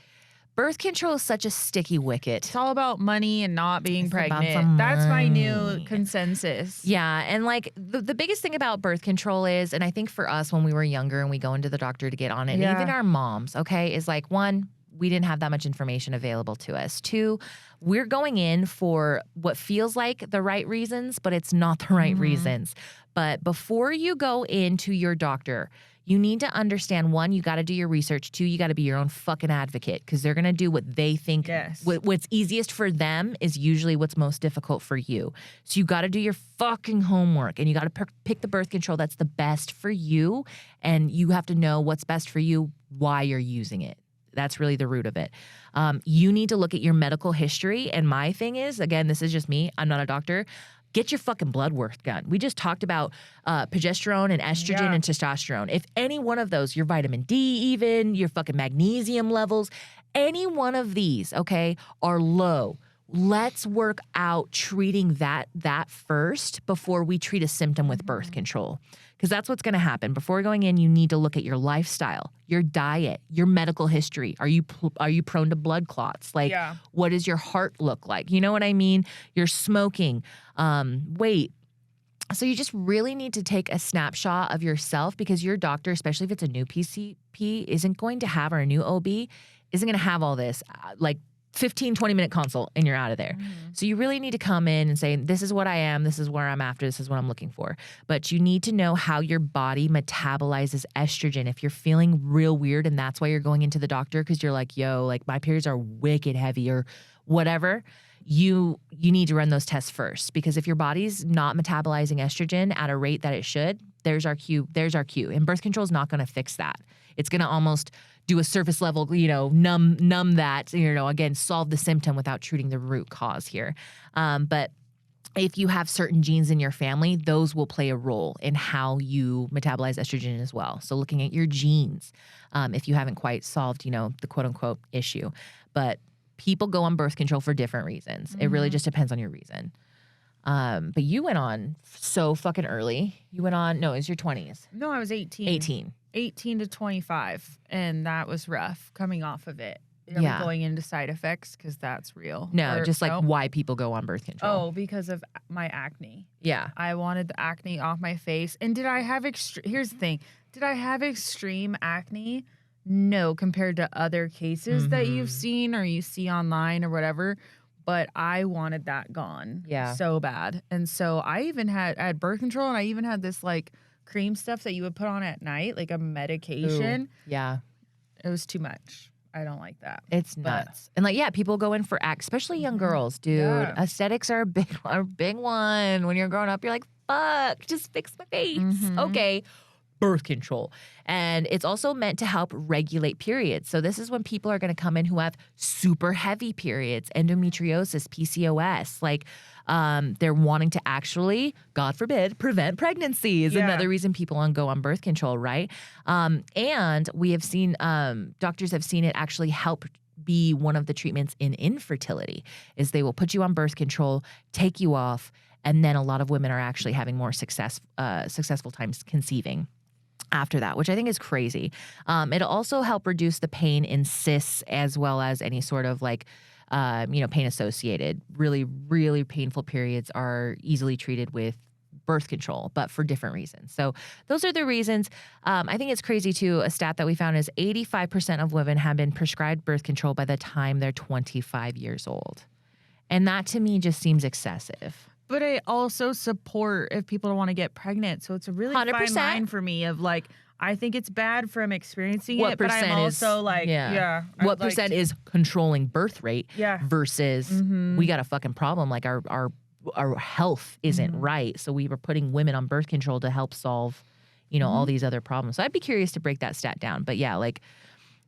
birth control is such a sticky wicket. It's all about money and not being It's about pregnant. the That's my new money. consensus. Yeah, and like the biggest thing about birth control is, and I think for us when we were younger and we go into the doctor to get on it, and Yeah. even our moms, okay, is like, one, we didn't have that much information available to us. Two, we're going in for what feels like the right reasons, but it's not the right reasons. But before you go into your doctor, you need to understand, one, you got to do your research. Two, you got to be your own fucking advocate because they're going to do what they think. Yes. What's easiest for them is usually what's most difficult for you. So you got to do your fucking homework and you got to pick the birth control that's the best for you. And you have to know what's best for you, why you're using it. That's really the root of it. You need to look at your medical history. And my thing is, again, this is just me. I'm not a doctor. Get your fucking blood work done. We just talked about progesterone and estrogen Yeah. and testosterone. If any one of those, your vitamin D even, your fucking magnesium levels, any one of these, okay, are low, let's work out treating that first before we treat a symptom with birth control. Because that's what's going to happen. Before going in, you need to look at your lifestyle, your diet, your medical history. Are you prone to blood clots? Like, Yeah. what does your heart look like? You know what I mean? You're smoking, weight. So you just really need to take a snapshot of yourself because your doctor, especially if it's a new PCP, isn't going to have, or a new OB, isn't going to have all this, like 15, 20-minute consult and you're out of there. So you really need to come in and say, this is what I am, this is where I'm after, this is what I'm looking for. But you need to know how your body metabolizes estrogen. If you're feeling real weird and that's why you're going into the doctor because you're like, yo, like my periods are wicked heavy or whatever, you need to run those tests first. Because if your body's not metabolizing estrogen at a rate that it should, there's our cue. And birth control is not going to fix that. It's going to almost do a surface level, numb that, again, solve the symptom without treating the root cause here. But if you have certain genes in your family, those will play a role in how you metabolize estrogen as well. So looking at your genes, if you haven't quite solved, the quote unquote issue. But people go on birth control for different reasons. It really just depends on your reason. But you went on so fucking early. You went on, no, it was your 20s. No, I was 18. 18 to 25, and that was rough coming off of it. Are Yeah. we going into side effects? Because that's real. No, Or- just like no? why people go on birth control. Oh, because of my acne. Yeah. I wanted the acne off my face. And did I have here's the thing. Did I have extreme acne? No, compared to other cases that you've seen or you see online or whatever. But I wanted that gone. Yeah. So bad. And so I had birth control, and I even had this like cream stuff that you would put on at night, like a medication. Ooh, yeah. It was too much. I don't like that. It's nuts. And people go in for especially young girls, dude. Yeah. Aesthetics are a big one. When you're growing up, you're like, fuck, just fix my face. Okay. Birth control. And it's also meant to help regulate periods. So this is when people are going to come in who have super heavy periods, endometriosis, PCOS. Like they're wanting to actually, God forbid, prevent pregnancy is another reason people go on birth control, right? And we have seen, doctors have seen it actually help be one of the treatments in infertility is they will put you on birth control, take you off, and then a lot of women are actually having more successful times conceiving after that, which I think is crazy. It'll also help reduce the pain in cysts as well as any sort of pain associated. Really, really painful periods are easily treated with birth control, but for different reasons. So those are the reasons. I think it's crazy too. A stat that we found is 85% of women have been prescribed birth control by the time they're 25 years old. And that to me just seems excessive. But I also support if people don't want to get pregnant. So it's a really 100%. fine line for me of I think it's bad from experiencing What it, but I'm percent is- also yeah. I'd What like percent to- is controlling birth rate Yeah. versus we got a fucking problem. Like our health isn't right. So we were putting women on birth control to help solve, all these other problems. So I'd be curious to break that stat down. But yeah,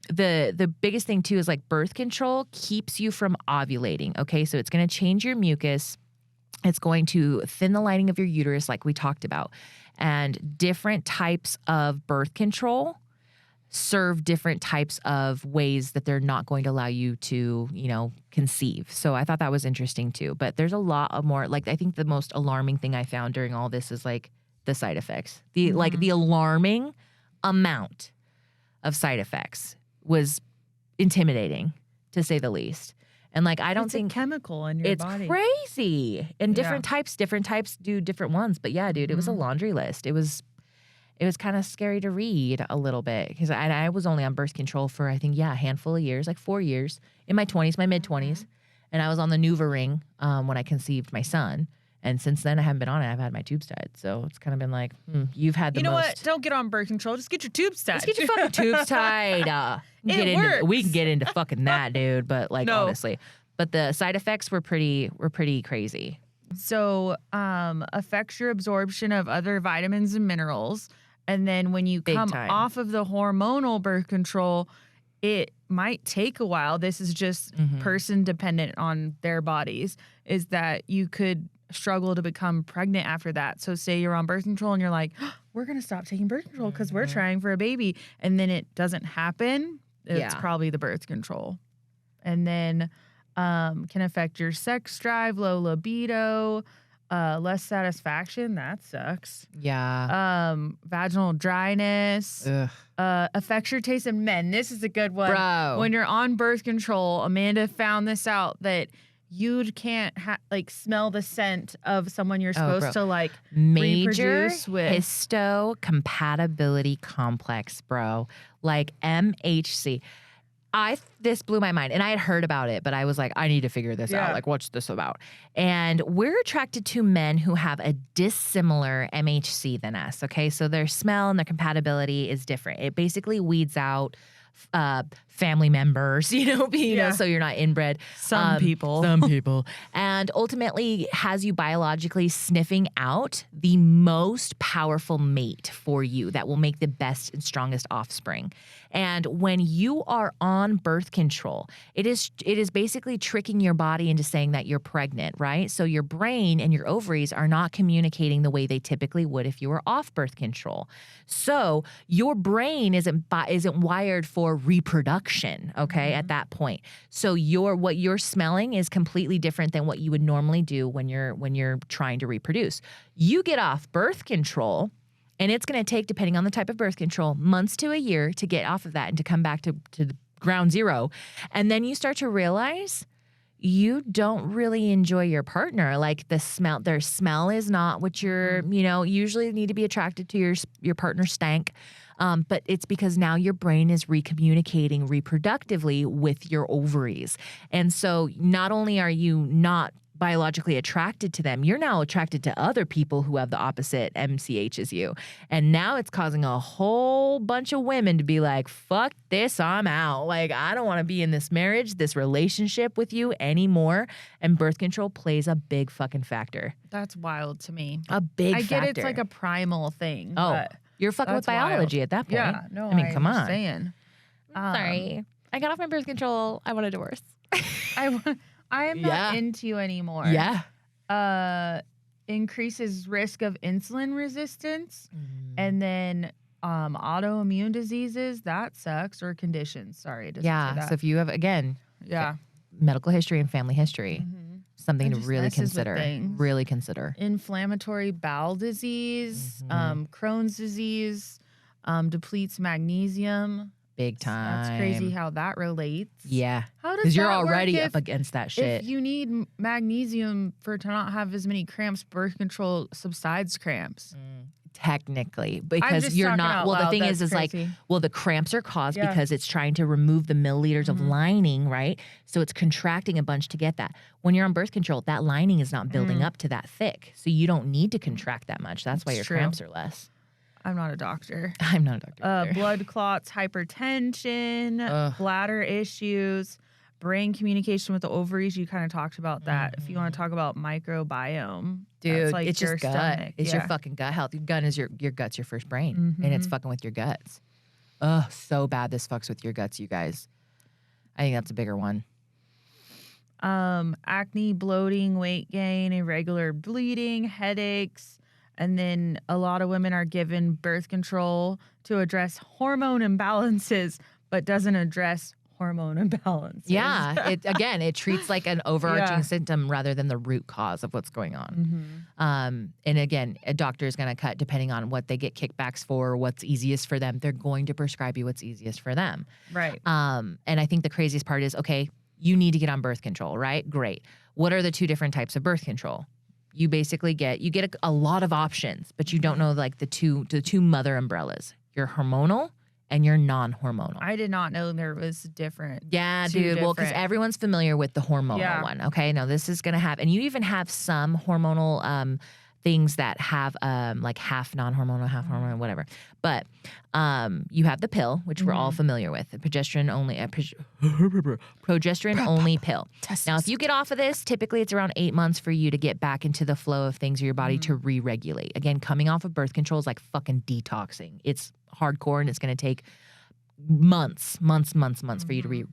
the biggest thing too is like birth control keeps you from ovulating. Okay, so it's going to change your mucus. It's going to thin the lining of your uterus, like we talked about. And different types of birth control serve different types of ways that they're not going to allow you to, conceive. So I thought that was interesting too. But there's a lot of more, like I think the most alarming thing I found during all this is like the side effects. The alarming amount of side effects was intimidating, to say the least. And like I don't it's think a chemical in your body. It's crazy. And different types do different ones. But yeah, dude, it was a laundry list. It was kind of scary to read a little bit because I was only on birth control for I think a handful of years, like 4 years in my 20s, my mid 20s, and I was on the NuvaRing when I conceived my son. And since then, I haven't been on it. I've had my tubes tied. So it's kind of been like, you've had the most. You know what? Don't get on birth control. Just get your tubes tied. Let's get your fucking tubes tied. We can get into fucking that, dude. But like, honestly. But the side effects were pretty crazy. So affects your absorption of other vitamins and minerals. And then when you come off of the hormonal birth control, it might take a while. This is just person dependent on their bodies, is that you could struggle to become pregnant after that. So say you're on birth control and you're like, we're going to stop taking birth control because we're trying for a baby. And then it doesn't happen. It's probably the birth control. And then can affect your sex drive, low libido, less satisfaction. That sucks. Yeah. Vaginal dryness. Affects your taste in men. This is a good one. Bro. When you're on birth control, Amanda found this out that you can't smell the scent of someone you're supposed to major reproduce with. Histocompatibility complex, bro. Like MHC. This blew my mind, and I had heard about it, but I was like, I need to figure this out. Like, what's this about? And we're attracted to men who have a dissimilar MHC than us. Okay, so their smell and their compatibility is different. It basically weeds out family members, so you're not inbred. Some people. And ultimately has you biologically sniffing out the most powerful mate for you that will make the best and strongest offspring. And when you are on birth control, it is basically tricking your body into saying that you're pregnant, right? So your brain and your ovaries are not communicating the way they typically would if you were off birth control. So your brain isn't wired for reproduction, okay, at that point. So what you're smelling is completely different than what you would normally do when you're trying to reproduce. You get off birth control, and it's going to take, depending on the type of birth control, months to a year to get off of that and to come back to ground zero. And then you start to realize you don't really enjoy your partner. Like their smell is not what you're, usually need to be attracted to your partner's stank. But it's because now your brain is recommunicating reproductively with your ovaries. And so not only are you not biologically attracted to them, you're now attracted to other people who have the opposite MCH as you. And now it's causing a whole bunch of women to be like, fuck this, I'm out. Like, I don't want to be in this marriage, this relationship with you anymore. And birth control plays a big fucking factor. That's wild to me. A big factor. I get it's like a primal thing. Oh, you're fucking with biology wild. At that point. Yeah, no, I mean, come on. Saying. Sorry. I got off my birth control. I want a divorce. I am not into you anymore. Yeah. Increases risk of insulin resistance, and then autoimmune diseases. That sucks. Or conditions. Sorry. It doesn't say that. So if you have, again, medical history and family history, something to really consider. Really consider. Inflammatory bowel disease, Crohn's disease, depletes magnesium. Big time. That's crazy how that relates. Yeah. How does that Because you're work already up against that shit. If you need magnesium to not have as many cramps, birth control subsides cramps. Technically, because you're not. Well, the thing is crazy. the cramps are caused because it's trying to remove the milliliters of lining, right? So it's contracting a bunch to get that. When you're on birth control, that lining is not building up to that thick. So you don't need to contract that much. That's why your cramps are less. I'm not a doctor. I'm not a doctor either. Blood clots, hypertension, bladder issues, brain communication with the ovaries. You kind of talked about that. If you want to talk about microbiome, dude, that's like it's your just gut. stomach. It's your fucking gut health. Your gut is your gut's your first brain, and it's fucking with your guts. Ugh, so bad. This fucks with your guts, you guys. I think that's a bigger one. Acne, bloating, weight gain, irregular bleeding, headaches. And then a lot of women are given birth control to address hormone imbalances, but doesn't address hormone imbalances. Yeah. It treats like an overarching symptom rather than the root cause of what's going on. And again, a doctor is going to cut depending on what they get kickbacks for, what's easiest for them. They're going to prescribe you what's easiest for them. Right. And I think the craziest part is, okay, you need to get on birth control, right? Great. What are the two different types of birth control? You basically get a lot of options, but you don't know like the two mother umbrellas. Your hormonal and your non-hormonal. I did not know there was different. Yeah, dude. Well, because everyone's familiar with the hormonal one. Okay, now this is gonna have, and you even have some hormonal things that have like half non-hormonal, half hormonal, whatever. But you have the pill, which we're all familiar with, the progesterone only pill. Now, if you get off of this, typically it's around 8 months for you to get back into the flow of things or your body to re-regulate. Again, coming off of birth control is like fucking detoxing. It's hardcore and it's going to take months for you to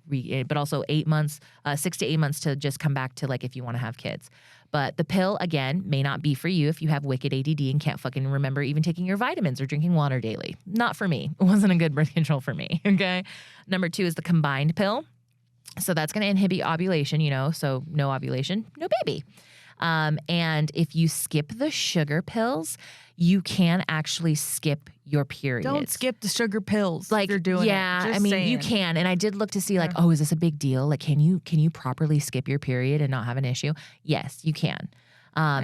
but also 8 months, 6 to 8 months to just come back to like if you want to have kids. But the pill, again, may not be for you if you have wicked ADD and can't fucking remember even taking your vitamins or drinking water daily. Not for me. It wasn't a good birth control for me, okay? Number 2 is the combined pill. So that's going to inhibit ovulation, so no ovulation, no baby. And if you skip the sugar pills, you can actually skip your period. Don't skip the sugar pills. Like, if you're doing yeah, it. I mean, you can. And I did look to see like, oh, is this a big deal? Like, can you properly skip your period and not have an issue? Yes, you can.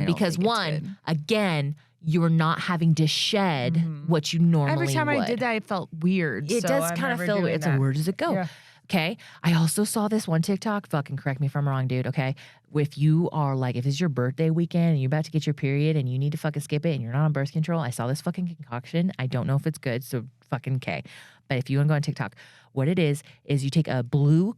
Because one, again, you're not having to shed what you normally would. Every time I did that, it felt weird. It does kind of feel weird. It's like, where does it go? Yeah. Okay. I also saw this one TikTok. Fucking correct me if I'm wrong, dude. Okay. If you are like, if it's your birthday weekend and you're about to get your period and you need to fucking skip it and you're not on birth control, I saw this fucking concoction. I don't know if it's good. So fucking okay. But if you want to go on TikTok, what it is you take a blue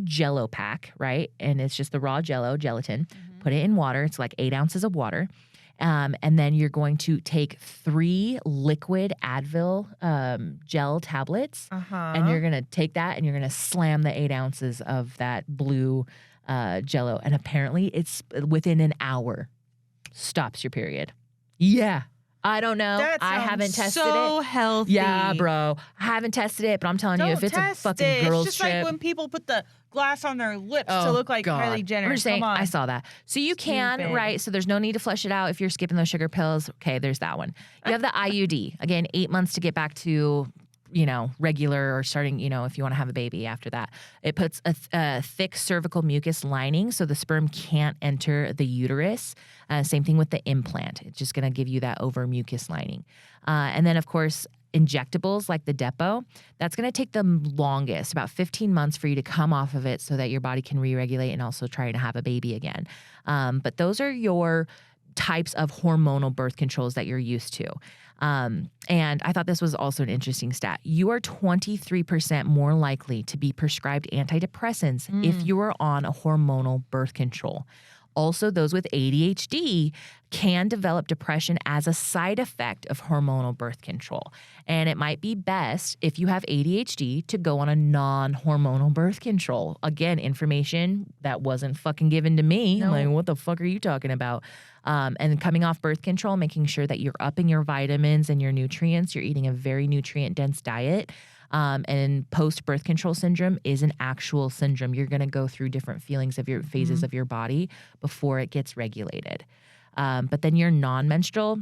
Jello pack, right? And it's just the raw Jello, gelatin. Put it in water. It's like 8 ounces of water. And then you're going to take 3 liquid Advil gel tablets, and you're going to take that and you're going to slam the 8 ounces of that blue Jello. And apparently it's within an hour stops your period. Yeah. I don't know. I haven't tested it. So healthy. Yeah, bro. I haven't tested it, but I'm telling you, if it's a fucking girl's it's just trip. like when people put the glass on their lips to look like Kylie Jenner. I'm just saying, I saw that. So you can, right? So there's no need to flush it out if you're skipping those sugar pills. Okay, there's that one. You have the IUD. Again, 8 months to get back to, regular or starting, if you want to have a baby after that. It puts a thick cervical mucus lining so the sperm can't enter the uterus. Same thing with the implant. It's just going to give you that over mucus lining. And then, of course, injectables like the Depo, that's going to take the longest, about 15 months for you to come off of it so that your body can re-regulate and also try to have a baby again. But those are your types of hormonal birth controls that you're used to. And I thought this was also an interesting stat. You are 23% more likely to be prescribed antidepressants if you are on a hormonal birth control. Also, those with ADHD can develop depression as a side effect of hormonal birth control. And it might be best if you have ADHD to go on a non-hormonal birth control. Again, information that wasn't fucking given to me. No. Like, what the fuck are you talking about? And coming off birth control, making sure that you're upping your vitamins and your nutrients. You're eating a very nutrient-dense diet. And post-birth control syndrome is an actual syndrome. You're going to go through different feelings of your phases of your body before it gets regulated. But then your non-menstrual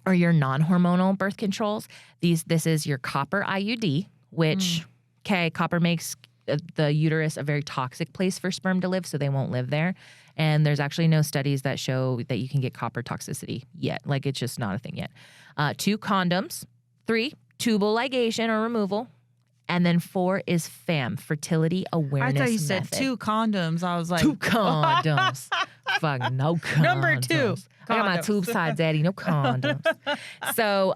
or your non-hormonal birth controls, this is your copper IUD, which, copper makes the uterus a very toxic place for sperm to live, so they won't live there. And there's actually no studies that show that you can get copper toxicity yet. Like, it's just not a thing yet. 2 condoms. 3, tubal ligation or removal. And then 4 is FAM, fertility awareness method. I thought you said 2 condoms. I was like, 2 condoms. Fuck, no condoms. Number 2. I got my tube side, daddy. No condoms. So,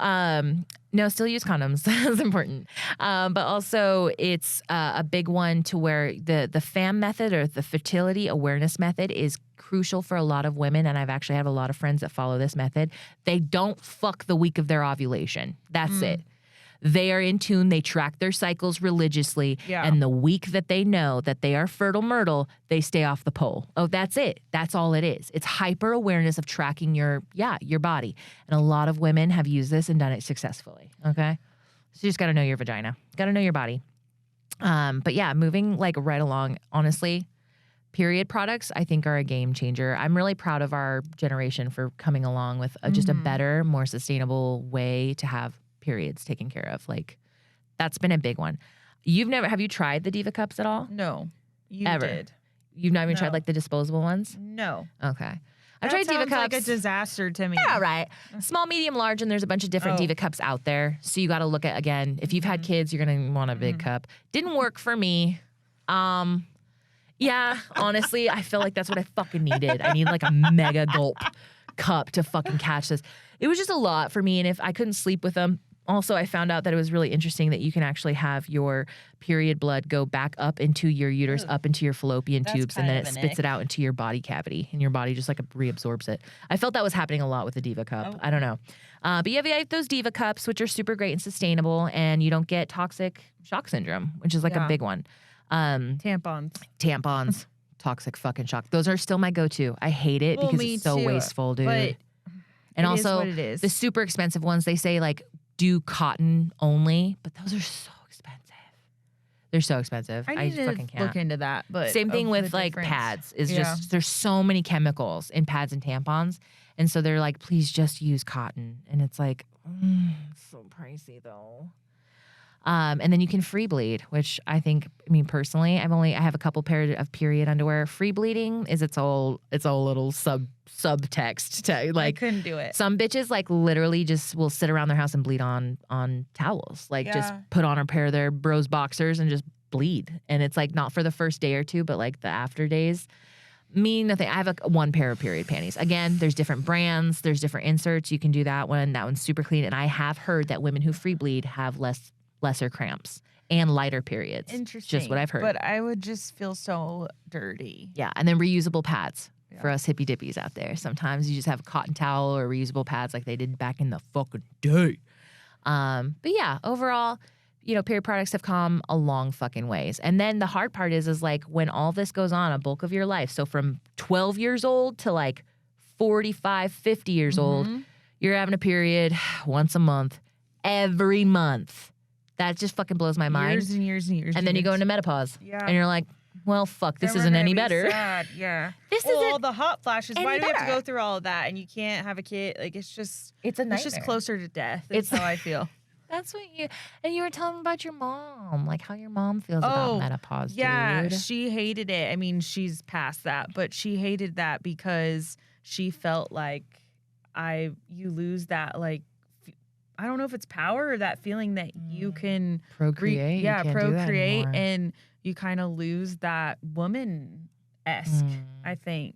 no, still use condoms. That's important. But also, it's a big one to where the FAM method or the fertility awareness method is crucial for a lot of women. And I've actually had a lot of friends that follow this method. They don't fuck the week of their ovulation. That's it. They are in tune. They track their cycles religiously. Yeah. And the week that they know that they are fertile myrtle, they stay off the pole. Oh, that's it. That's all it is. It's hyper awareness of tracking your body. And a lot of women have used this and done it successfully. Okay. So you just got to know your vagina. Got to know your body. But yeah, moving like right along, honestly, period products I think are a game changer. I'm really proud of our generation for coming along with just a better, more sustainable way to have periods taken care of. Like that's been a big one. Have you tried the Diva cups at all? No. You Ever? did. You've not even tried like the disposable ones? No. Okay. I've That tried Diva sounds cups. like a disaster to me. Yeah, right. Small, medium, large, and there's a bunch of different Diva cups out there. So you got to look at, again, if you've had kids, you're going to want a big cup. Didn't work for me. Yeah, honestly, I feel like that's what I fucking needed. I need like a mega gulp cup to fucking catch this. It was just a lot for me, and if I couldn't sleep with them. Also, I found out that it was really interesting that you can actually have your period blood go back up into your uterus, up into your fallopian tubes, and then it spits it out into your body cavity, and your body just like reabsorbs it. I felt that was happening a lot with the Diva cup. I don't know. But you have those Diva cups, which are super great and sustainable, and you don't get toxic shock syndrome, which is like a big one. Tampons. Toxic fucking shock. Those are still my go-to. I hate it because it's so wasteful, dude. But and it also, is what it is. the super expensive ones, they say like do cotton only, but those are so expensive. They're so expensive. I need just fucking to can't. look into that. But Same thing of with the like difference. pads. Is just there's so many chemicals in pads and tampons, and so they're like, please just use cotton, and it's like, it's so pricey though. And then you can free bleed, which I think, personally, I have a couple pair of period underwear. Free bleeding is its own little subtext to like. I couldn't do it. Some bitches like literally just will sit around their house and bleed on towels. Like just put on a pair of their bros boxers and just bleed. And it's like not for the first day or two, but like the after days. Me, nothing. I have one pair of period panties. Again, there's different brands, there's different inserts. You can do that one. That one's super clean. And I have heard that women who free bleed have lesser cramps and lighter periods. Interesting. Just what I've heard. But I would just feel so dirty. Yeah, and then reusable pads for us hippy dippies out there. Sometimes you just have a cotton towel or reusable pads like they did back in the fucking day. But yeah, overall, period products have come a long fucking ways. And then the hard part is like when all this goes on, a bulk of your life. So from 12 years old to like 45, 50 years old, you're having a period once a month, every month. That just fucking blows my mind. Years and years and years. And then you go into menopause. Yeah. And you're like, well, fuck, this Then we're isn't gonna any be better. sad. Yeah. This all isn't the hot flashes. Why any do we have to better. go through all of that? And you can't have a kid. Like it's just It's a It's just nightmare. closer to death. That's how I feel. That's what and you were telling me about your mom, like how your mom feels about menopause, Yeah, dude. she hated it. She's past that, but she hated that because she felt like you lose that like I don't know if it's power or that feeling that you can Procreate. You can't do that procreate, anymore. and you kind of lose that woman-esque, I think.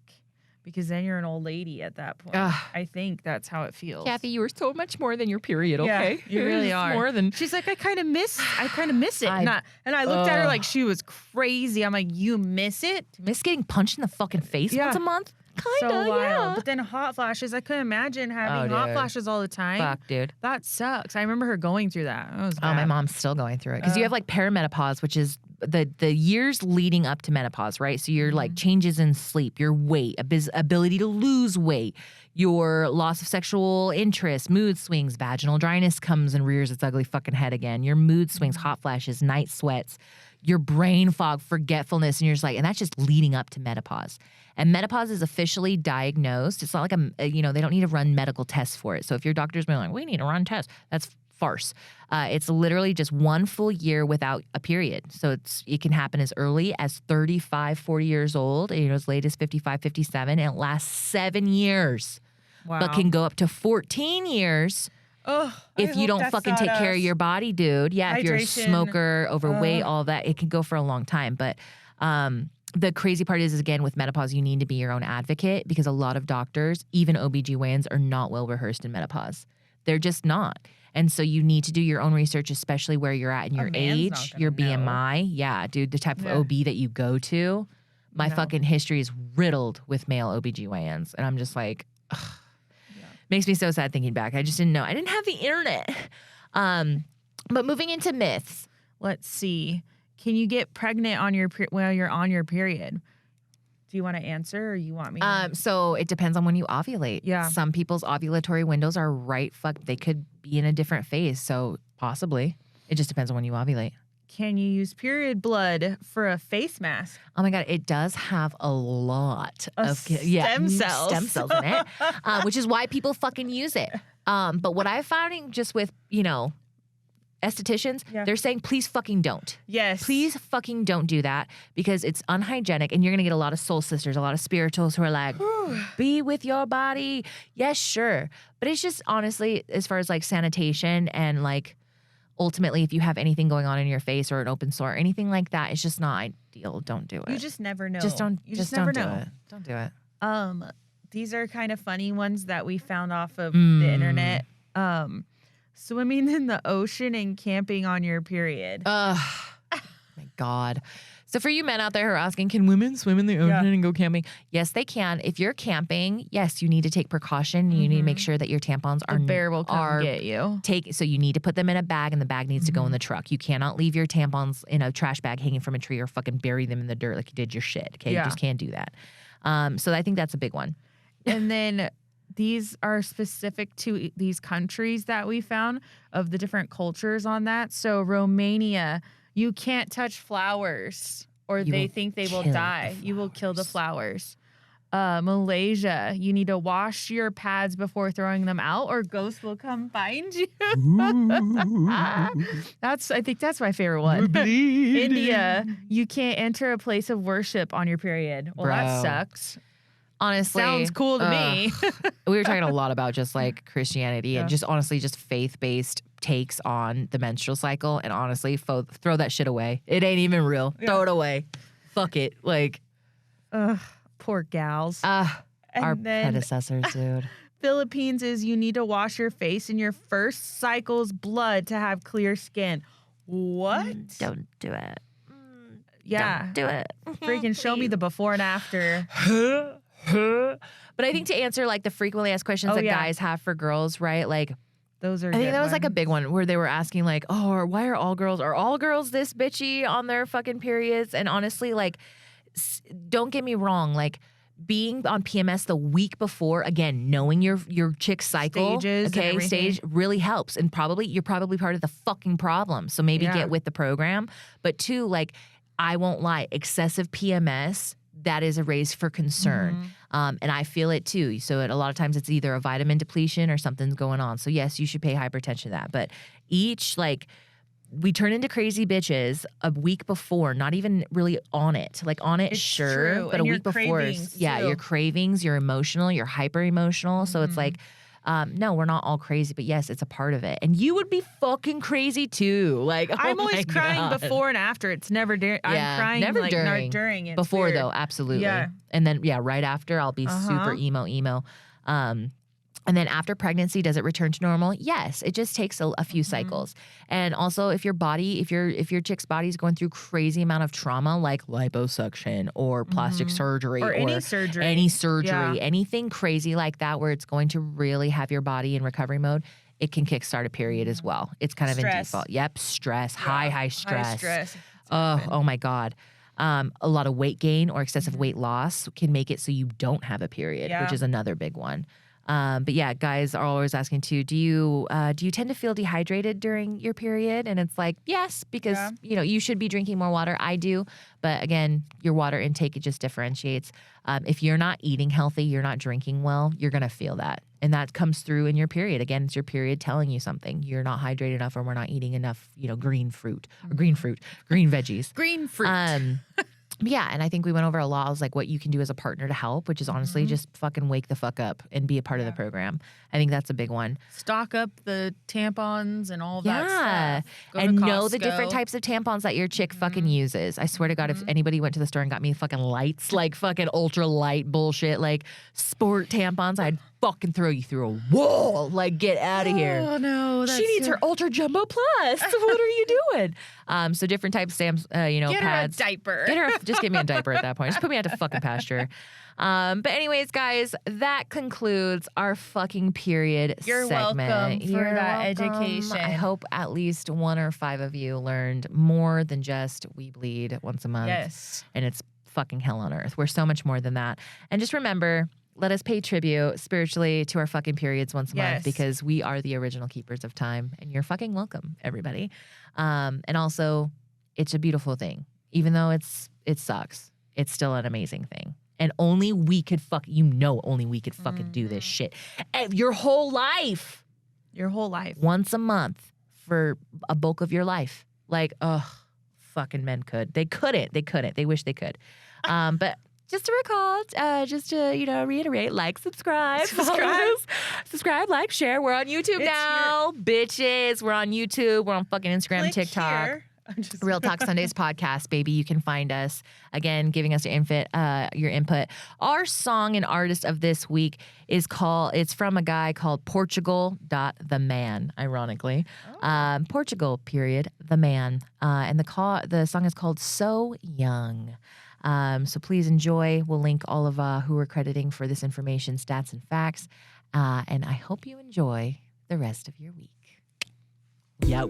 Because then you're an old lady at that point. I think that's how it feels. Kathy, you were so much more than your period, okay? Yeah, you really are. More than She's like, I kind of miss it. And I looked at her like she was crazy. I'm like, you miss it? miss getting punched in the fucking face Yeah. once a month? So Kinda, wild. yeah. But then hot flashes, I couldn't imagine having hot dude. flashes all the time. Fuck, dude. That sucks. I remember her going through that. That was Oh, my bad. mom's still going through it. Because you have like perimenopause, which is the years leading up to menopause, right? So your like changes in sleep, your weight, ability to lose weight, your loss of sexual interest, mood swings, vaginal dryness comes and rears its ugly fucking head again. Your mood swings, hot flashes, night sweats, your brain fog, forgetfulness, and you're just like, and that's just leading up to menopause. And menopause is officially diagnosed. It's not like they don't need to run medical tests for it. So if your doctor's been like, we need to run tests, that's farce. It's literally just 1 full year without a period. So it can happen as early as 35, 40 years old, as late as 55, 57, and it lasts 7 years. Wow. But can go up to 14 years if you don't fucking take care of your body, dude. Yeah, if you're a Hydration. smoker, overweight, all that, it can go for a long time. But the crazy part is again, with menopause, you need to be your own advocate because a lot of doctors, even OBGYNs, are not well rehearsed in menopause. They're just not. And so you need to do your own research, especially where you're at in your man's not age, gonna your know. BMI. Yeah, dude, the type of OB that you go to. My fucking history is riddled with male OBGYNs. And I'm just like, ugh. Makes me so sad thinking back. I just didn't know. I didn't have the internet. But moving into myths. Let's see. Can you get pregnant on your while you're on your period? Do you want to answer or you want me? So it depends on when you ovulate. Yeah. Some people's ovulatory windows are they could be in a different phase. So possibly. It just depends on when you ovulate. Can you use period blood for a face mask? Oh my God, it does have a lot of stem cells. Stem cells in it, which is why people fucking use it. But what I'm finding just with, estheticians, they're saying, please fucking don't. Yes. Please fucking don't do that because it's unhygienic and you're going to get a lot of soul sisters, a lot of spirituals who are like, be with your body. Yes, sure. But it's just honestly, as far as like sanitation and like ultimately if you have anything going on in your face or an open sore or anything like that, it's just not ideal. Don't do it. You just never know. You just never know. Don't do it. These are kind of funny ones that we found off of the internet. Swimming in the ocean and camping on your period. My God. So for you men out there who are asking, can women swim in the ocean and go camping? Yes, they can. If you're camping, yes, you need to take precaution. You need to make sure that your tampons The bear will come get you. So you need to put them in a bag and the bag needs to go in the truck. You cannot leave your tampons in a trash bag hanging from a tree or fucking bury them in the dirt like you did your shit. Okay, you just can't do that. So I think that's a big one. And then these are specific to these countries that we found of the different cultures on that. So Romania, you can't touch flowers or they think they will die. You will kill the flowers. Malaysia, you need to wash your pads before throwing them out or ghosts will come find you. I think that's my favorite one. India, you can't enter a place of worship on your period. Well, that sucks. Honestly. Sounds cool to me. We were talking a lot about just like Christianity and just honestly just faith-based takes on the menstrual cycle. And honestly, throw that shit away. It ain't even real. Yeah. Throw it away. Fuck it. Like. Poor gals. Our predecessors, dude. Philippines is you need to wash your face in your first cycle's blood to have clear skin. What? Don't do it. Yeah. Don't do it. Freaking show me the before and after. But I think to answer like the frequently asked questions that guys have for girls, right? Like those are. I think that was like a big one where they were asking like, oh, why are all girls this bitchy on their fucking periods? And honestly, like, don't get me wrong, like being on PMS the week before, again, knowing your chick's cycle, stage really helps, and you're probably part of the fucking problem. So maybe get with the program. But two, like, I won't lie, excessive PMS. That is a raise for concern. And I feel it too. So a lot of times it's either a vitamin depletion or something's going on. So yes, you should pay hypertension to that. But we turn into crazy bitches a week before, not even really on it. Like on it, it's sure. True. But and a week before, your cravings, you're emotional, you're hyper emotional. So it's like, no, we're not all crazy, but yes, it's a part of it. And you would be fucking crazy too. Like, I'm always crying before and after. It's never during. I'm crying never like during. It's before weird. Though, absolutely. Yeah. And then right after, I'll be super emo. And then after pregnancy, does it return to normal? Yes, it just takes a few cycles. And also, if your chick's body is going through crazy amount of trauma, like liposuction or plastic surgery or any surgery, anything crazy like that, where it's going to really have your body in recovery mode, it can kickstart a period as well. It's kind of in default. Yep, stress, high stress. High stress. Oh my God. A lot of weight gain or excessive weight loss can make it so you don't have a period, which is another big one. But yeah, guys are always asking too, do you tend to feel dehydrated during your period? And it's like, yes, because you should be drinking more water. I do. But again, your water intake, it just differentiates. If you're not eating healthy, you're not drinking well, you're going to feel that. And that comes through in your period. Again, it's your period telling you something. You're not hydrated enough or we're not eating enough, green veggies. Green fruit. Yeah, and I think we went over a lot. I was like, what you can do as a partner to help, which is honestly just fucking wake the fuck up and be a part of the program. I think that's a big one. Stock up the tampons and all that stuff. Go and to know the Costco. different types of tampons that your chick fucking uses. I swear to God, if anybody went to the store and got me fucking lights, like fucking ultra light bullshit, like sport tampons, I'd fucking throw you through a wall. Like, get out of here. Oh no, She needs her Ultra Jumbo Plus. What are you doing? So different types of get pads. her a diaper. Just give me a diaper at that point. Just put me out to fucking pasture. But anyways, guys, that concludes our fucking period You're segment. welcome for that education. I hope at least 1 or 5 of you learned more than just we bleed once a month. Yes. And it's fucking hell on earth. We're so much more than that. And just remember, let us pay tribute spiritually to our fucking periods once a month, because we are the original keepers of time, and you're fucking welcome, everybody. And also, it's a beautiful thing. Even though it sucks, it's still an amazing thing. And only we could only we could fucking do this shit. Your whole life. Your whole life. Once a month for a bulk of your life. Like, fucking men could. They couldn't. They wish they could. But just to recall, just to, reiterate, like, subscribe, like, share. We're on YouTube now, bitches. We're on YouTube. We're on fucking Instagram, Click TikTok. here. Real Talk Sundays podcast, baby. You can find us, again, giving us your input. Our song and artist of this week it's from a guy called Portugal. The Man, ironically. Portugal, period, the man. And the song is called So Young. So please enjoy. We'll link all of who we're crediting for this information, stats, and facts. And I hope you enjoy the rest of your week. Yo.